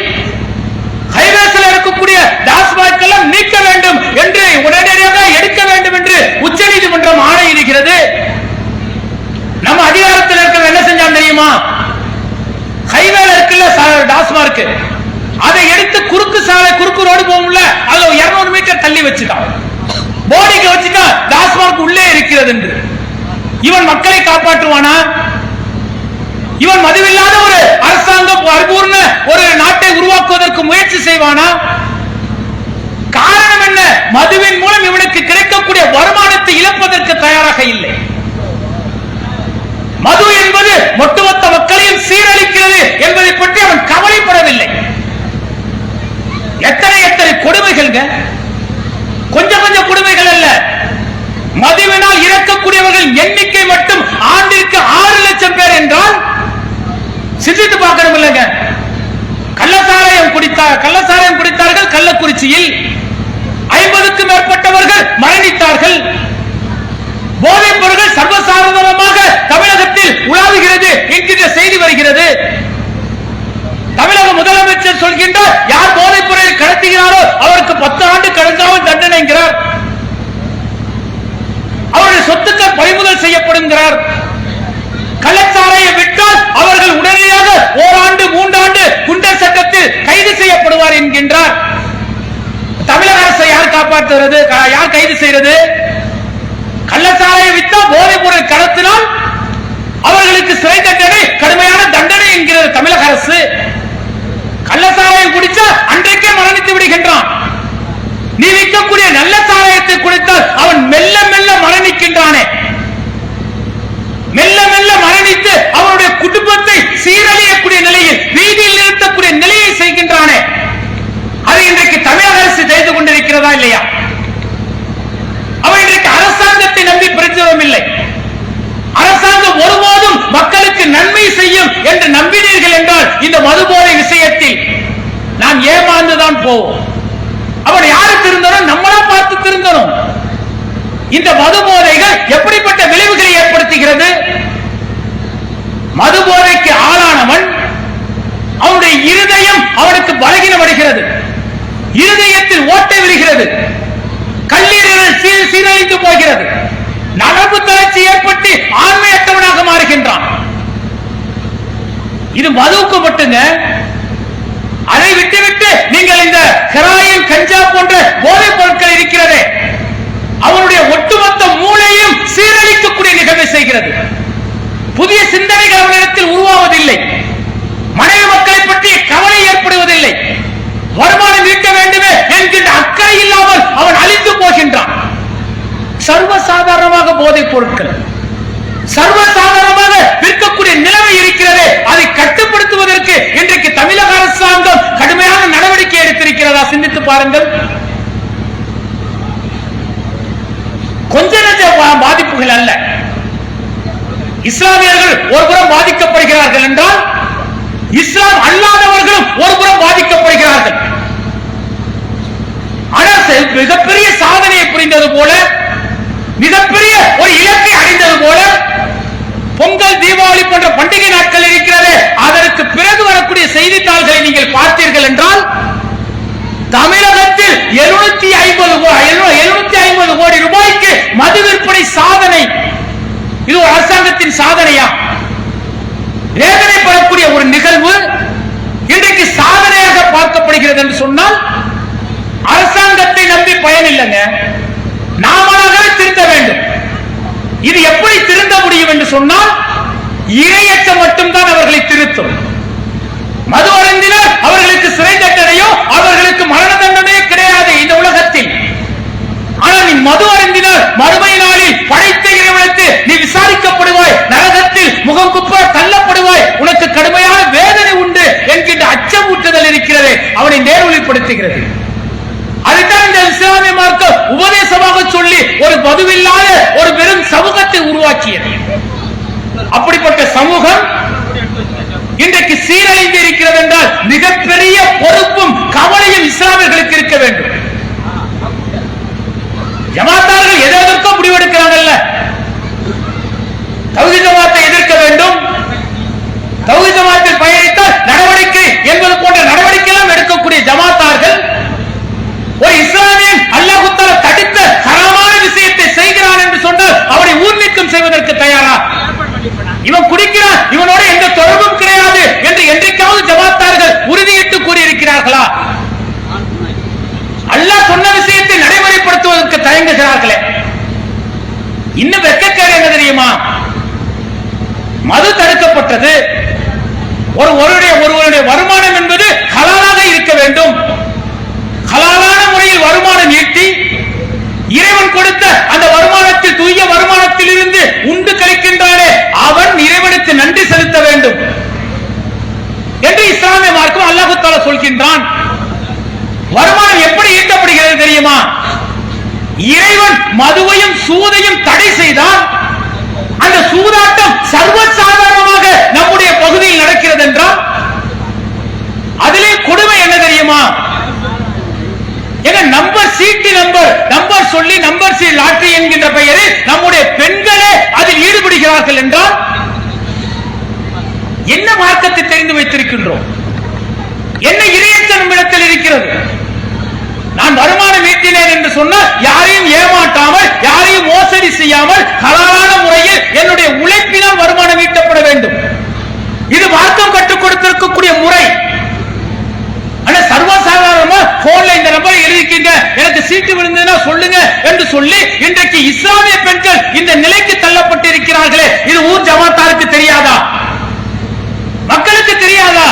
ஹைவேஸில் இருக்கக்கூடிய டாஸ்மாக் எல்லாம் நீக்க வேண்டும் என்று உடனடியாக எடுக்க வேண்டும் என்று உச்சநீதிமன்றம் ஆணையிடுகிறது. நம்ம அதிகாரத்தில் இருக்க என்ன செஞ்சான் தெரியுமா? ஹைவேல இருக்குல்ல டாஸ்மார்க், அதை எடுத்து குறுக்கு சாலை, குறுக்கு ரோடு போகும்ல, அதுல 200 மீட்டர் தள்ளி வச்சுட்டான். போர்டுக்கு வச்சுட்டா டாஸ்மார்க் உள்ளே இருக்கிறது என்று. இவன் மக்களை காப்பாற்றுவானா? இவன் மதுவில்லாத ஒரு அரசாங்கம், பரிபூர்ண ஒரு நாட்டை உருவாக்குவதற்கு முயற்சி செய்வானா? காரணம் என்ன? மதுவின் மூலம் இவனுக்கு கிடைக்கக்கூடிய வருமானத்தை இழப்பதற்கு தயாராக இல்லை. மது என்பது ஒட்டுமொத்த மக்களையும் சீரழிக்கிறது என்பதை பற்றி அவன் கவலைப்படவில்லை. எத்தனை எத்தனை கொடுமைகள், கொஞ்சம் கொஞ்சம் கொடுமைகள் அல்ல. மதுவினால் இறக்கக்கூடியவர்கள் எண்ணிக்கை மட்டும் ஆண்டிற்கு 6 லட்சம் பேர் என்றால் சிந்தித்து பார்க்கணும் இல்லைங்க. கள்ளசாராயம் குடித்தார்கள் கள்ளக்குறிச்சியில், 50க்கும் மேற்பட்டவர்கள் மரணித்தார்கள். போதைப் பொருட்கள் சர்வசாதாரணமாக தமிழகத்தில் உலாவுகிறது என்கின்ற செய்தி வருகிறது. தமிழக முதலமைச்சர் சொல்கின்றார், யார் போதைப் பொருளை கடத்துகிறாரோ அவருக்கு 10 ஆண்டு கடுங்காவல் தண்டனை என்கிறார். அவருடைய சொத்துக்கள் பறிமுதல் செய்யப்படுகிறார். கள்ளச்சாராயை விட்டால் அவர்கள் உடனடியாக 1 ஆண்டு 3 ஆண்டு குண்டர் சட்டத்தில் கைது செய்யப்படுவார் என்கின்றார். தமிழக அரசை யார் காப்பாற்றுகிறது? யார் கைது செய்கிறது? கள்ளச்சாராயை விட்டா போதைப் பொருள் கடத்தினால் அவர்களுக்கு சிறை தண்டனை, கடுமையான தண்டனை என்கிறது தமிழக அரசு. கள்ளச்சாராயம் குடிச்சா அன்றைக்கே மரணித்து நல்ல சாராயத்தை குடித்தால் அவன் மெல்ல மெல்ல மரணிக்கின்றானே, மெல்ல மெல்ல மரணித்து அவனுடைய குடும்பத்தை சீரழியக்கூடிய நிலையில் வீதியில் நிறுத்தக்கூடிய நிலையை செய்கின்றானே, அது இன்றைக்கு தமிழக அரசு செய்து கொண்டிருக்கிறதா இல்லையா? அவன் இன்றைக்கு அரசாங்கத்தை நம்பி பிரச்சனை இல்லை. அரசாங்கம் ஒருபோதும் மக்களுக்கு நன்மை செய்யும் என்று நம்பினீர்கள் என்றால் இந்த மதுபோதை விஷயத்தில் நாம் ஏமாந்துதான் போவோம். அவன் யாரு திருந்தனும்? நம்மளா பார்த்து திருந்தனும். இந்த மதுபோதைகள் எப்படிப்பட்ட விளைவுகளை ஏற்படுத்துகிறது? மதுபோதைக்கு ஆளானவன் அவனுடைய இருதயம் அவனுக்கு பலகீனமடைகிறது, இருதயத்தில் ஓட்டை விழுகிறது, கல்லீரல் சீரழிந்து போகிறது, நரம்பு தளர்ச்சி ஏற்பட்டு ஆண்மையற்றவனாக மாறுகின்றான். இது மதுவுக்கு மட்டுங்க. அதை விட்டுவிட்டு நீங்கள் இந்த ஹெராயின், கஞ்சா போன்ற போதைப் பொருட்கள் இருக்கிறதே, அவனுடைய ஒட்டுமொத்த மூளையும் சீரழிக்கக்கூடிய நிகழ்வை செய்கிறது. புதிய சிந்தனைகள் அவனிடத்தில் உருவாவதில்லை, மனைவி மக்களை பற்றிய கவலை ஏற்படுவதில்லை, வருமானம் ஈட்ட வேண்டுமே என்கின்ற அக்கறை இல்லாமல் அவன் அழிந்து போகின்றான். சர்வசாதாரணமாக போதைப் பொருட்கள் சர்வசாதாரணமாக விற்கக்கூடிய நிலைமை இருக்கிறது. அதை கட்டுப்படுத்துவதற்கு இன்றைக்கு தமிழக அரசாங்கம் கடுமையான நடவடிக்கை எடுத்திருக்கிறதா? சிந்தித்து பாருங்கள். கொஞ்ச நெஞ்ச பாதிப்புகள் அல்ல. இஸ்லாமியர்கள் ஒருபுறம் பாதிக்கப்படுகிறார்கள் என்றால் இஸ்லாம் அல்லாதவர்களும் ஒருபுறம் பாதிக்கப்படுகிறார்கள். ஆனால் மிகப்பெரிய சாதனையை புரிந்தது போல, மிகப்பெரிய ஒரு இலக்கை அடைந்தது போல, பொங்கல், தீபாவளி போன்ற பண்டிகை நாட்கள் இருக்கிறது. அதற்கு பிறகு வரக்கூடிய செய்தித்தாள்களை நீங்கள் பார்த்தீர்கள் என்றால் தமிழகத்தில் 750 கோடி ரூபாய்க்கு மது விற்பனை சாதனை. இது ஒரு அரசாங்கத்தின் சாதனையா? வேதனைப்படக்கூடிய ஒரு நிகழ்வு இன்றைக்கு சாதனையாக பார்க்கப்படுகிறது என்று சொன்னால் அரசாங்கத்தை நம்பி பயன் இல்லைங்க. நாமளாகவே திருத்த வேண்டும். இது எப்படி திருந்த முடியும் என்று சொன்னால் இறையச்சம் மட்டும்தான் அவர்களை திருத்தும். மது அருந்தினர் அவர்களுக்கு சிறை தண்டனையோ அவர்களுக்கு மரண தண்டனையோ கிடையாது இந்த உலகத்தில். ஆனால் நீ மது அருந்தினர் மறுமை நாளில் படைத்த இறைவனுக்கு நீ விசாரிக்கப்படுவாய், நரகத்தில் முகம் குப்ப தள்ளப்படுவாய், உனக்கு கடுமையான வேதனை உண்டு என்கின்ற அச்சமூட்டுதல் இருக்கிறது, அவனை நேர்வழிப்படுத்துகிறது. அதுதான் இந்த இஸ்லாமிய மார்க்கம் உபதேசமாக சொல்லி ஒரு மதுவில்லாத ஒரு பெரும் சமூகத்தை உருவாக்கியது. அப்படிப்பட்ட சமூகம் இன்றைக்கு சீரழிந்து இருக்கிறது என்றால் மிகப்பெரிய பொறுப்பும் கவலையும் இஸ்லாமியர்களுக்கு இருக்க வேண்டும். ஜமாத்தார்கள் எதற்கும் முடிவெடுக்கிறாங்கல்ல, தௌஹீத் ஜமாத்தை எதிர்க்க வேண்டும், தௌஹீத் ஜமாத்தில் பயணித்தால் நடவடிக்கை என்பது போன்ற நடவடிக்கை எல்லாம் எடுக்கக்கூடிய ஜமாத்தார்கள் ஒரு இஸ்லாமியன் அல்லாஹ் தஆலா தடுத்த ஹராமான விஷயத்தை செய்கிறான் என்று சொன்னால் அவனை ஊர் நீக்கம் செய்வதற்கு தயாரா? இவன் குடிக்கிறான், இவனோட எந்த தொடர்பும் கிடையாது என்று என்றைக்காவது ஜமாத்தார்கள் உறுதியிட்டு கூறியிருக்கிறார்களா? அல்லாஹ் சொன்ன விஷயத்தை நடைமுறைப்படுத்துவதற்கு தயங்குகிறார்களே. இன்னும் வெட்கக்கேடு என்ன தெரியுமா? மது தடுக்கப்பட்டது. ஒருவருடைய வருமானம் என்பது ஹலாலாக இருக்க வேண்டும். ஹலாலான முறையில் வருமானம் ஈட்டி இறைவன் கொடுத்த அந்த வருமானத்தில், தூய வருமானத்தில் இருந்து உண்டு கழிக்கின்றானே அவன் இறைவனுக்கு நன்றி செலுத்த வேண்டும் என்று இஸ்லாமிய மார்க்கம் அல்லாஹ் தஆலா சொல்கின்றான். வருமானம் எப்படி ஈட்டப்படுகிறது தெரியுமா? இறைவன் மதுவையும் சூதையும் தடை செய்தால் அந்த சூதாட்டம் சர்வசாதாரணமாக நம்முடைய பகுதியில் நடக்கிறது என்றால் அதிலே கொடுமை என்ன தெரியுமா? நம்பர் சீட்டு நம்பர் சொல்லி நம்பர் சீட் லாட்டரி என்கின்ற பெயரில் நம்முடைய பெண்களே அதில் ஈடுபடுகிறார்கள் என்றால் என்ன மார்க்கத்தை தெரிந்து வைத்திருக்கின்றோம்? என்ன இறையச்சம் நம்மிடத்தில் இருக்கிறது? நான் வருமானம் ஈட்டினேன் என்று சொன்னால் யாரையும் ஏமாற்றாமல், யாரையும் மோசடி செய்யாமல் ஹலாலான முறையில் என்னுடைய உழைப்பினால் வருமானம் ஈட்டப்பட வேண்டும். இது மார்க்கம் கற்றுக் கொடுத்திருக்கக்கூடிய முறை. ஆனா சர்வசாதாரணமா போன்ல இந்த நம்பரை எழுதிக்கீங்க, எனக்கு சீட்டு விழுந்ததுன்னா சொல்லுங்க என்று சொல்லி இன்றைக்கு இஸ்லாமிய பெண்கள் இந்த நிலைக்கு தள்ளப்பட்டிருக்கிறார்களே, இது ஊர் ஜமாத்தாருக்கு தெரியாதா? மக்களுக்கு தெரியாதா?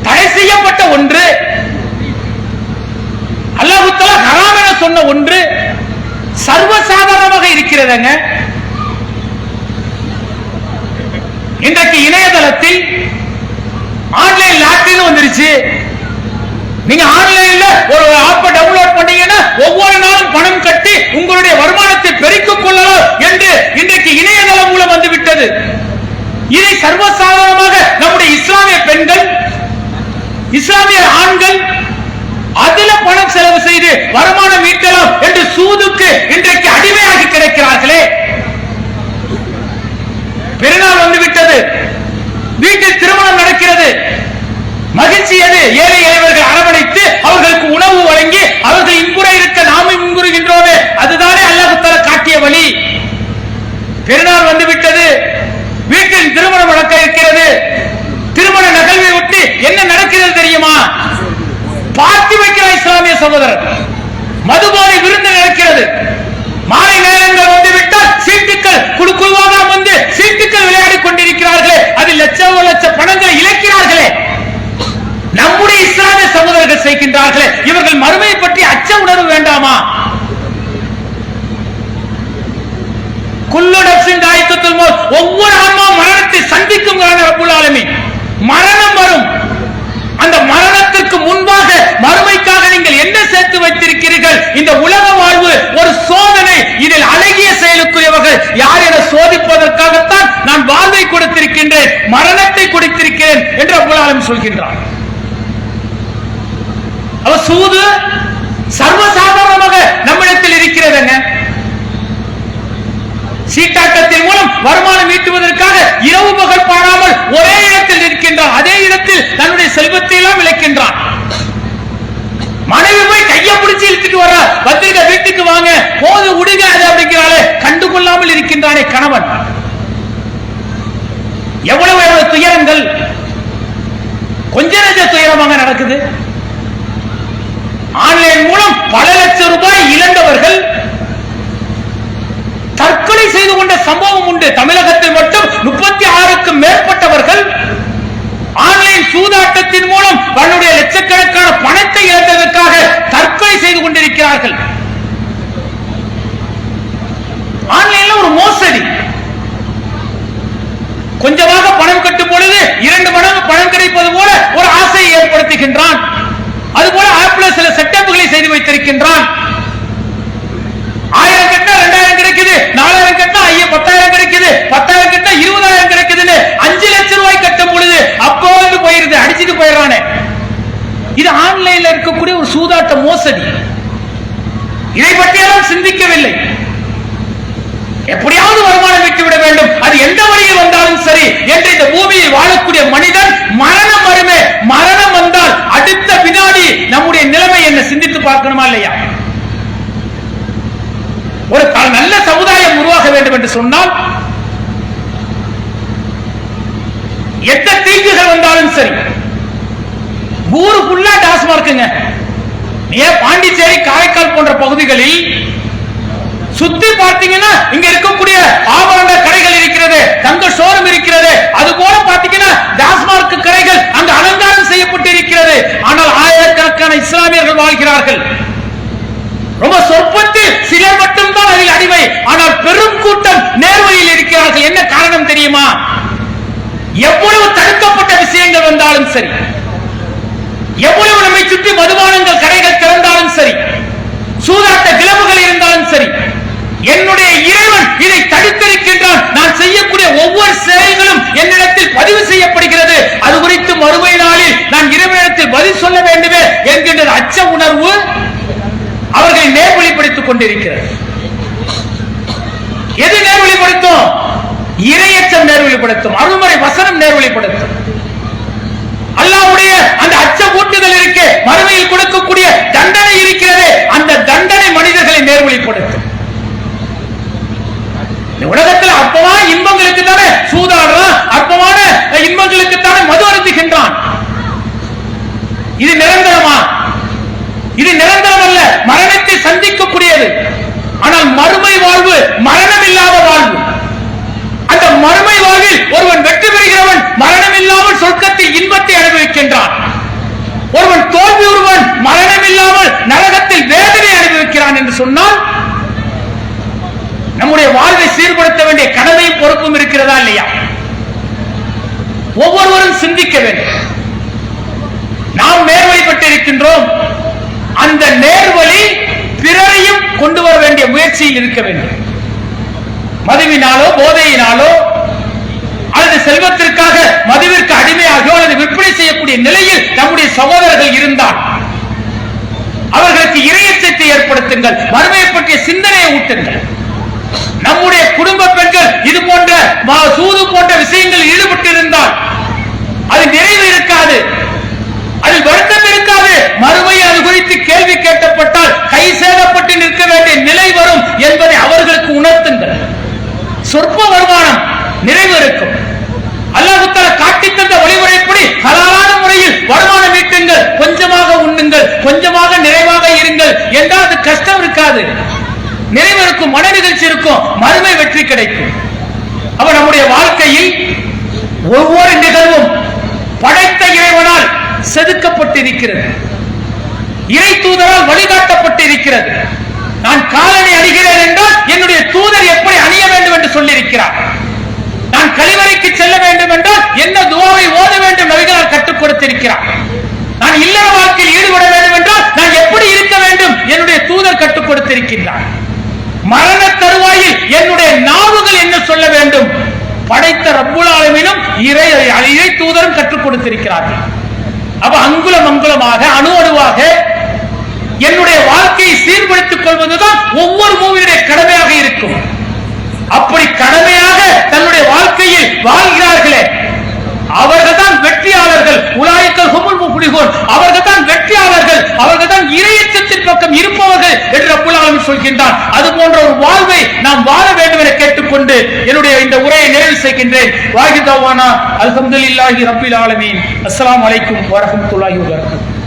தடை செய்யப்பட்ட ஒன்று அல்லாஹ் தஆலா ஹராம் என சொன்ன ஒன்று சர்வசாதாரணமாக இருக்கிறதுங்க. இன்றைக்கு இணையதளத்தில் ஆன்லைன் லாட்டரின்னு வந்துருச்சு. நீங்க ஆன்லைன்ல ஒரு ஆப்பை டவுன்லோட் பண்ணீங்கன்னா ஒவ்வொரு நாளும் பணம் கட்டி உங்களுடைய வருமானத்தை பெருக்கிக் கொள்ளலாம் என்று இன்றைக்கு இணையதளம் மூலம் வந்து விட்டது. இதை சர்வசாதாரணமாக நம்முடைய இஸ்லாமிய பெண்கள், இஸ்லாமிய ஆண்கள் அதில பணம் செலவு செய்து வருமானம் ஈட்டலாம் என்று சூதுக்கு இன்றைக்கு அடிமையாகி கிடைக்கிறார்களே. பெருநாள் வந்து விட்டது, வீட்டில் திருமணம் நடக்கிறது, மகிழ்ச்சி எது? ஏழை எளியவர்கள் அரவணைத்து அவர்களுக்கு உணவு வழங்கி அவர்கள் இன்புற இருக்க நாமும் இன்புறுகின்றோமே, அதுதானே அல்லாஹ் தஆலா காட்டிய வழி. பெருநாள் வந்து விட்டது, வீட்டில் திருமணம் நடக்க இருக்கிறது. திருமண நிகழ்வை விட்டு என்ன நடக்கிறது தெரியுமா? பார்த்து வைக்கிறார் இஸ்லாமிய சகோதரர். மதுபானி விருந்து நடக்கிறது. மாலை நேரங்கள் வந்துவிட்டால் சீட்டுக்கள் குழுவாக வந்து சீட்டுக்கள் விளையாடி கொண்டிருக்கிறார்களே, அதில் லட்ச லட்ச பணங்களை இழக்கிறார்களே. நம்முடைய இஸ்லாமிய சகோதரர்கள் செய்கின்றார்களே, இவர்கள் மறுமையை பற்றி அச்ச உணர்வு வேண்டாமா? குல்லு நஃப்ஸின் தாயிகத்துல் மௌத், ஒவ்வொரு ஆன்மாவும் மரணத்தை சந்திக்கும் ரப்பல் ஆலமீன். மரணம் வரும். அந்த மரணத்திற்கு முன்பாக மறுமைக்காக நீங்கள் என்ன சேர்த்து வைத்திருக்கிறீர்கள்? இந்த உலக வாழ்வு ஒரு சோதனை, இதில் அழகிய செயலுக்குரியவர்கள் யார் என சோதிப்பதற்காகத்தான் நான் வாழ்வை கொடுத்திருக்கின்றேன், மரணத்தை கொடுத்திருக்கிறேன் என்று ரப்பல் ஆலமீன் சொல்கின்றார். அவர் சூது சர்வசாதாரணமாக நம்மிடத்தில் இருக்கிறதுங்க. சீட்டாட்டத்தின் மூலம் வருமானம் ஈட்டுவதற்காக இரவு பகல் பாடாமல் ஒரே இடத்தில் இருக்கின்றான். அதே இடத்தில் தன்னுடைய செல்வத்தை எல்லாம் இழக்கின்றான். மனைவி போய் கையை பிடிச்சு இழுத்துட்டு வர, பத்திரிகை வீட்டுக்கு வாங்க, போது உடுங்க அது அப்படிங்கிறாளே, கண்டுகொள்ளாமல் இருக்கின்றானே கணவன். எவ்வளவு துயரங்கள் கொஞ்ச நெஞ்ச துயரமாக நடக்குது. ஆன்லைன் மூலம் பல லட்சம் ரூபாய் இழந்தவர்கள் தற்கொலை செய்து கொண்ட சம்பவம் உண்டு. தமிழகத்தில் மட்டும் 36க்கும் மேற்பட்டவர்கள் ஆன்லைன் சூதாட்டத்தின் மூலம் தன்னுடைய லட்சக்கணக்கான பணத்தை இழந்ததற்காக தற்கொலை செய்து கொண்டிருக்கிறார்கள். ஆன்லைன்ல ஒரு மோசடி. கொஞ்சமாக பணம் கட்டும் பொழுது 2 மடங்கு பணம் கிடைப்பது போல ஒரு ஆசையை ஏற்படுத்துகின்றான். அதுபோல ஆப்ல சில செட்டப்புகளை செய்து வைத்திருக்கின்றான். 1000 கட்டா 2000 கிடைக்குது, 4000 கட்டா 10,000 கிடைக்குது, 10,000 கட்டா 20,000 கிடைக்குதுன்னு 5 லட்சம் ரூபாய் கட்டும் பொழுது அப்போ வந்து போயிருது, அடிச்சுட்டு போயிடறானே. இது ஆன்லைன்ல இருக்கக்கூடிய ஒரு சூதாட்ட மோசடி. இதை பற்றியெல்லாம் சிந்திக்கவில்லை. எப்படியாவது வருமானம் விட்டுவிட வேண்டும், அது எந்த வழியில் வந்தாலும் சரி என்று இந்த பூமியில் வாழக்கூடிய மனிதன் மரணம் வருமே, மரணம் வந்தால் அடுத்த வினாடி நம்முடைய நிலைமை என்ன சிந்தித்து பார்க்கணுமா இல்லையா? ஒரு நல்ல சமுதாயம் உருவாக வேண்டும் என்று சொன்னால் எந்த தீங்குகள் வந்தாலும் சரி, ஊரு ஃபுல்லா டாஸ்மார்க்குங்க. ஏன் பாண்டிச்சேரி, காரைக்கால் போன்ற பகுதிகளில் சுத்தி பார்த்தீங்கன்னா இங்க இருக்கக்கூடிய ஆபரண கடைகள் இருக்கிறது, தங்க ஷோரூம் இருக்கிறது, அது போல பார்த்தீங்கன்னா டாஸ்மார்க் கடைகள் அங்கு அலங்காரம் செய்யப்பட்டு இருக்கிறது. ஆனால் ஆயிரக்கணக்கான இஸ்லாமியர்கள் வாழ்கிறார்கள். ரொம்ப சொற்பத்தில் சிலர் மட்டும்தான் அதில் அடிமை. ஆனால் பெரும் கூட்டம் நேர்வழியில் இருக்கிறார்கள். என்ன காரணம் தெரியுமா? எவ்வளவு தடுக்கப்பட்ட விஷயங்கள் வந்தாலும் சரி, எவ்வளவு நம்மை சுற்றி மதுபானங்கள் கடைகள் திறந்தாலும் சரி, சூதாட்ட கிளம்புகள் இருந்தாலும் சரி, என்னுடைய இறைவன் இதை தடுத்திருக்கின்றான். நான் செய்யக்கூடிய ஒவ்வொரு செயல்களும் என்னிடத்தில் பதிவு செய்யப்படுகிறது. அது குறித்து மறுமை நாளில் நான் இறைவனிடத்தில் பதில் சொல்ல வேண்டுமே என்கின்ற அச்ச உணர்வு அவர்களை நேர்வழிப்படுத்திக் கொண்டிருக்கிறது. எது நேர்வழிப்படுத்தும்? இறையச்சம் நேர்வழிப்படுத்தும், அருள்மறை வசனம் நேர்வழிப்படுத்தும். அல்லாஹ்வுடைய அந்த அச்ச ஊட்டுதல் இருக்கு, மறுமையில் கொடுக்கக்கூடிய தண்டனை இருக்கிறது, அந்த தண்டனை மனிதர்களை நேர்வழிப்படுத்தும். உலகத்தில் அற்பமான இன்பங்களுக்கு தானே சூதாடுறான், அற்பமான இன்பங்களுக்கு தானே மது அருந்துகின்றான். இது நிரந்தரமா? இது நிரந்தரம் அல்ல, மரணத்தை சந்திக்கக்கூடியது. ஆனால் மறுமை வாழ்வு மரணம் இல்லாத வாழ்வு. அந்த மறுமை வாழ்வில் ஒருவன் வெற்றி பெறுகிறவன் மரணம் இல்லாமல் சொர்க்கத்தில் இன்பத்தை அனுபவிக்கின்றான். ஒருவன் தோல்வி, ஒருவன் மரணம் இல்லாமல் நரகத்தில் வேதனை அனுபவிக்கிறான் என்று சொன்னால் நம்முடைய வாழ்வை சீர்படுத்த வேண்டிய கடமையும் பொறுப்பும் இருக்கிறதா இல்லையா? ஒவ்வொருவரும் சிந்திக்க வேண்டும். நாம் நேர்வழிப்பட்டிருக்கின்றோம், அந்த நேர்வழி பிறரையும் கொண்டு வர வேண்டிய முயற்சியில் இருக்க வேண்டும். மதுவினாலோ போதையினாலோ அல்லது செல்வத்திற்காக மதுவிற்கு அடிமையாகவோ அல்லது விற்பனை செய்யக்கூடிய நிலையில் நம்முடைய சகோதரர்கள் இருந்தால் அவர்களுக்கு இறையச்சத்தை ஏற்படுத்துங்கள், மறுமையை பற்றிய சிந்தனையை ஊட்டுங்கள். நம்முடைய குடும்ப பெண்கள் இது போன்ற சூது போன்ற விஷயங்களில் ஈடுபட்டிருந்தால் அது நிறைவு இருக்காது, அதில் வருத்தம் இருக்காது. மறுமையில் அது குறித்து கேள்வி கேட்கப்பட்டால் கை சேதப்பட்டு நிற்க வேண்டிய நிலை வரும் என்பதை அவர்களுக்கு உணர்த்துங்கள். சொற்ப வருமானம் நிறைவு இருக்கும். அல்லாஹ் தஆலா காட்டித் தந்த வழிமுறைப்படி ஹலாலான முறையில் வருமானம் ஈட்டுங்கள், கொஞ்சமாக உண்ணுங்கள், கொஞ்சமாக நிறைவாக இருங்கள் என்றால் அது கஷ்டம் இருக்காது, நிறைவு இருக்கும், மன நிகழ்ச்சி இருக்கும், மறுமை வெற்றி கிடைக்கும். அப்ப நம்முடைய வாழ்க்கையில் ஒவ்வொரு நிகழ்வும் படைத்த இறைவனால் செதுக்கப்பட்டிருக்கிறது, இறை தூதரால் வழிகாட்டப்பட்டிருக்கிறது. நான் காலணி அணிகிறேன் என்றால் என்னுடைய தூதர் எப்படி அணிய வேண்டும் என்று சொல்லியிருக்கிறார். நான் கழிவறைக்கு செல்ல வேண்டும் என்றால் என்ன துஆவை ஓத வேண்டும் நபிகளால் கற்றுக் கொடுத்திருக்கிறார். நான் இல்லற வாழ்க்கையில் ஈடுபட வேண்டும் என்றால் நான் எப்படி இருக்க வேண்டும் என்னுடைய தூதர் கற்றுக் கொடுத்திருக்கிறார். மரண தருவாயில் என்னுடைய நாவுகள் என்ன சொல்ல வேண்டும் படைத்த ரப்புல் ஆலமீனும் இறை தூதரும் கற்றுக் கொடுத்திருக்கிறார்கள். அப்ப அங்குலம் அங்குலமாக அணு அணுவாக என்னுடைய வாழ்க்கையை சீர்படுத்திக் கொள்வதுதான் ஒவ்வொரு மூவியுடைய கடமையாக இருக்கும். அப்படி கடமையாக தன்னுடைய வாழ்க்கையில் வாழ்கிறார்களே அவர்கள் தான் வெற்றியாளர்கள். உலாயிக்கல் ஹுமுல் முஃப்லிஹூன், அவர்கள் தான் வெற்றியாளர்கள், அவர்கள் தான் இறையச்சத்தின் பக்கம் இருப்பவர்கள் என்று ரப்புல் ஆலமீன் சொல்கின்றான். அது போன்ற ஒரு வாழ்வை நாம் வாழ வேண்டும் என கேட்டுக்கொண்டு என்னுடைய இந்த உரையை நிறைவு செய்கின்றேன். வாஹித் தவானா அல்ஹம்துலில்லாஹி ரப்பில் ஆலமீன். அஸ்ஸலாமு அலைக்கும் வரஹ்மத்துல்லாஹி வபரகாத்துஹு.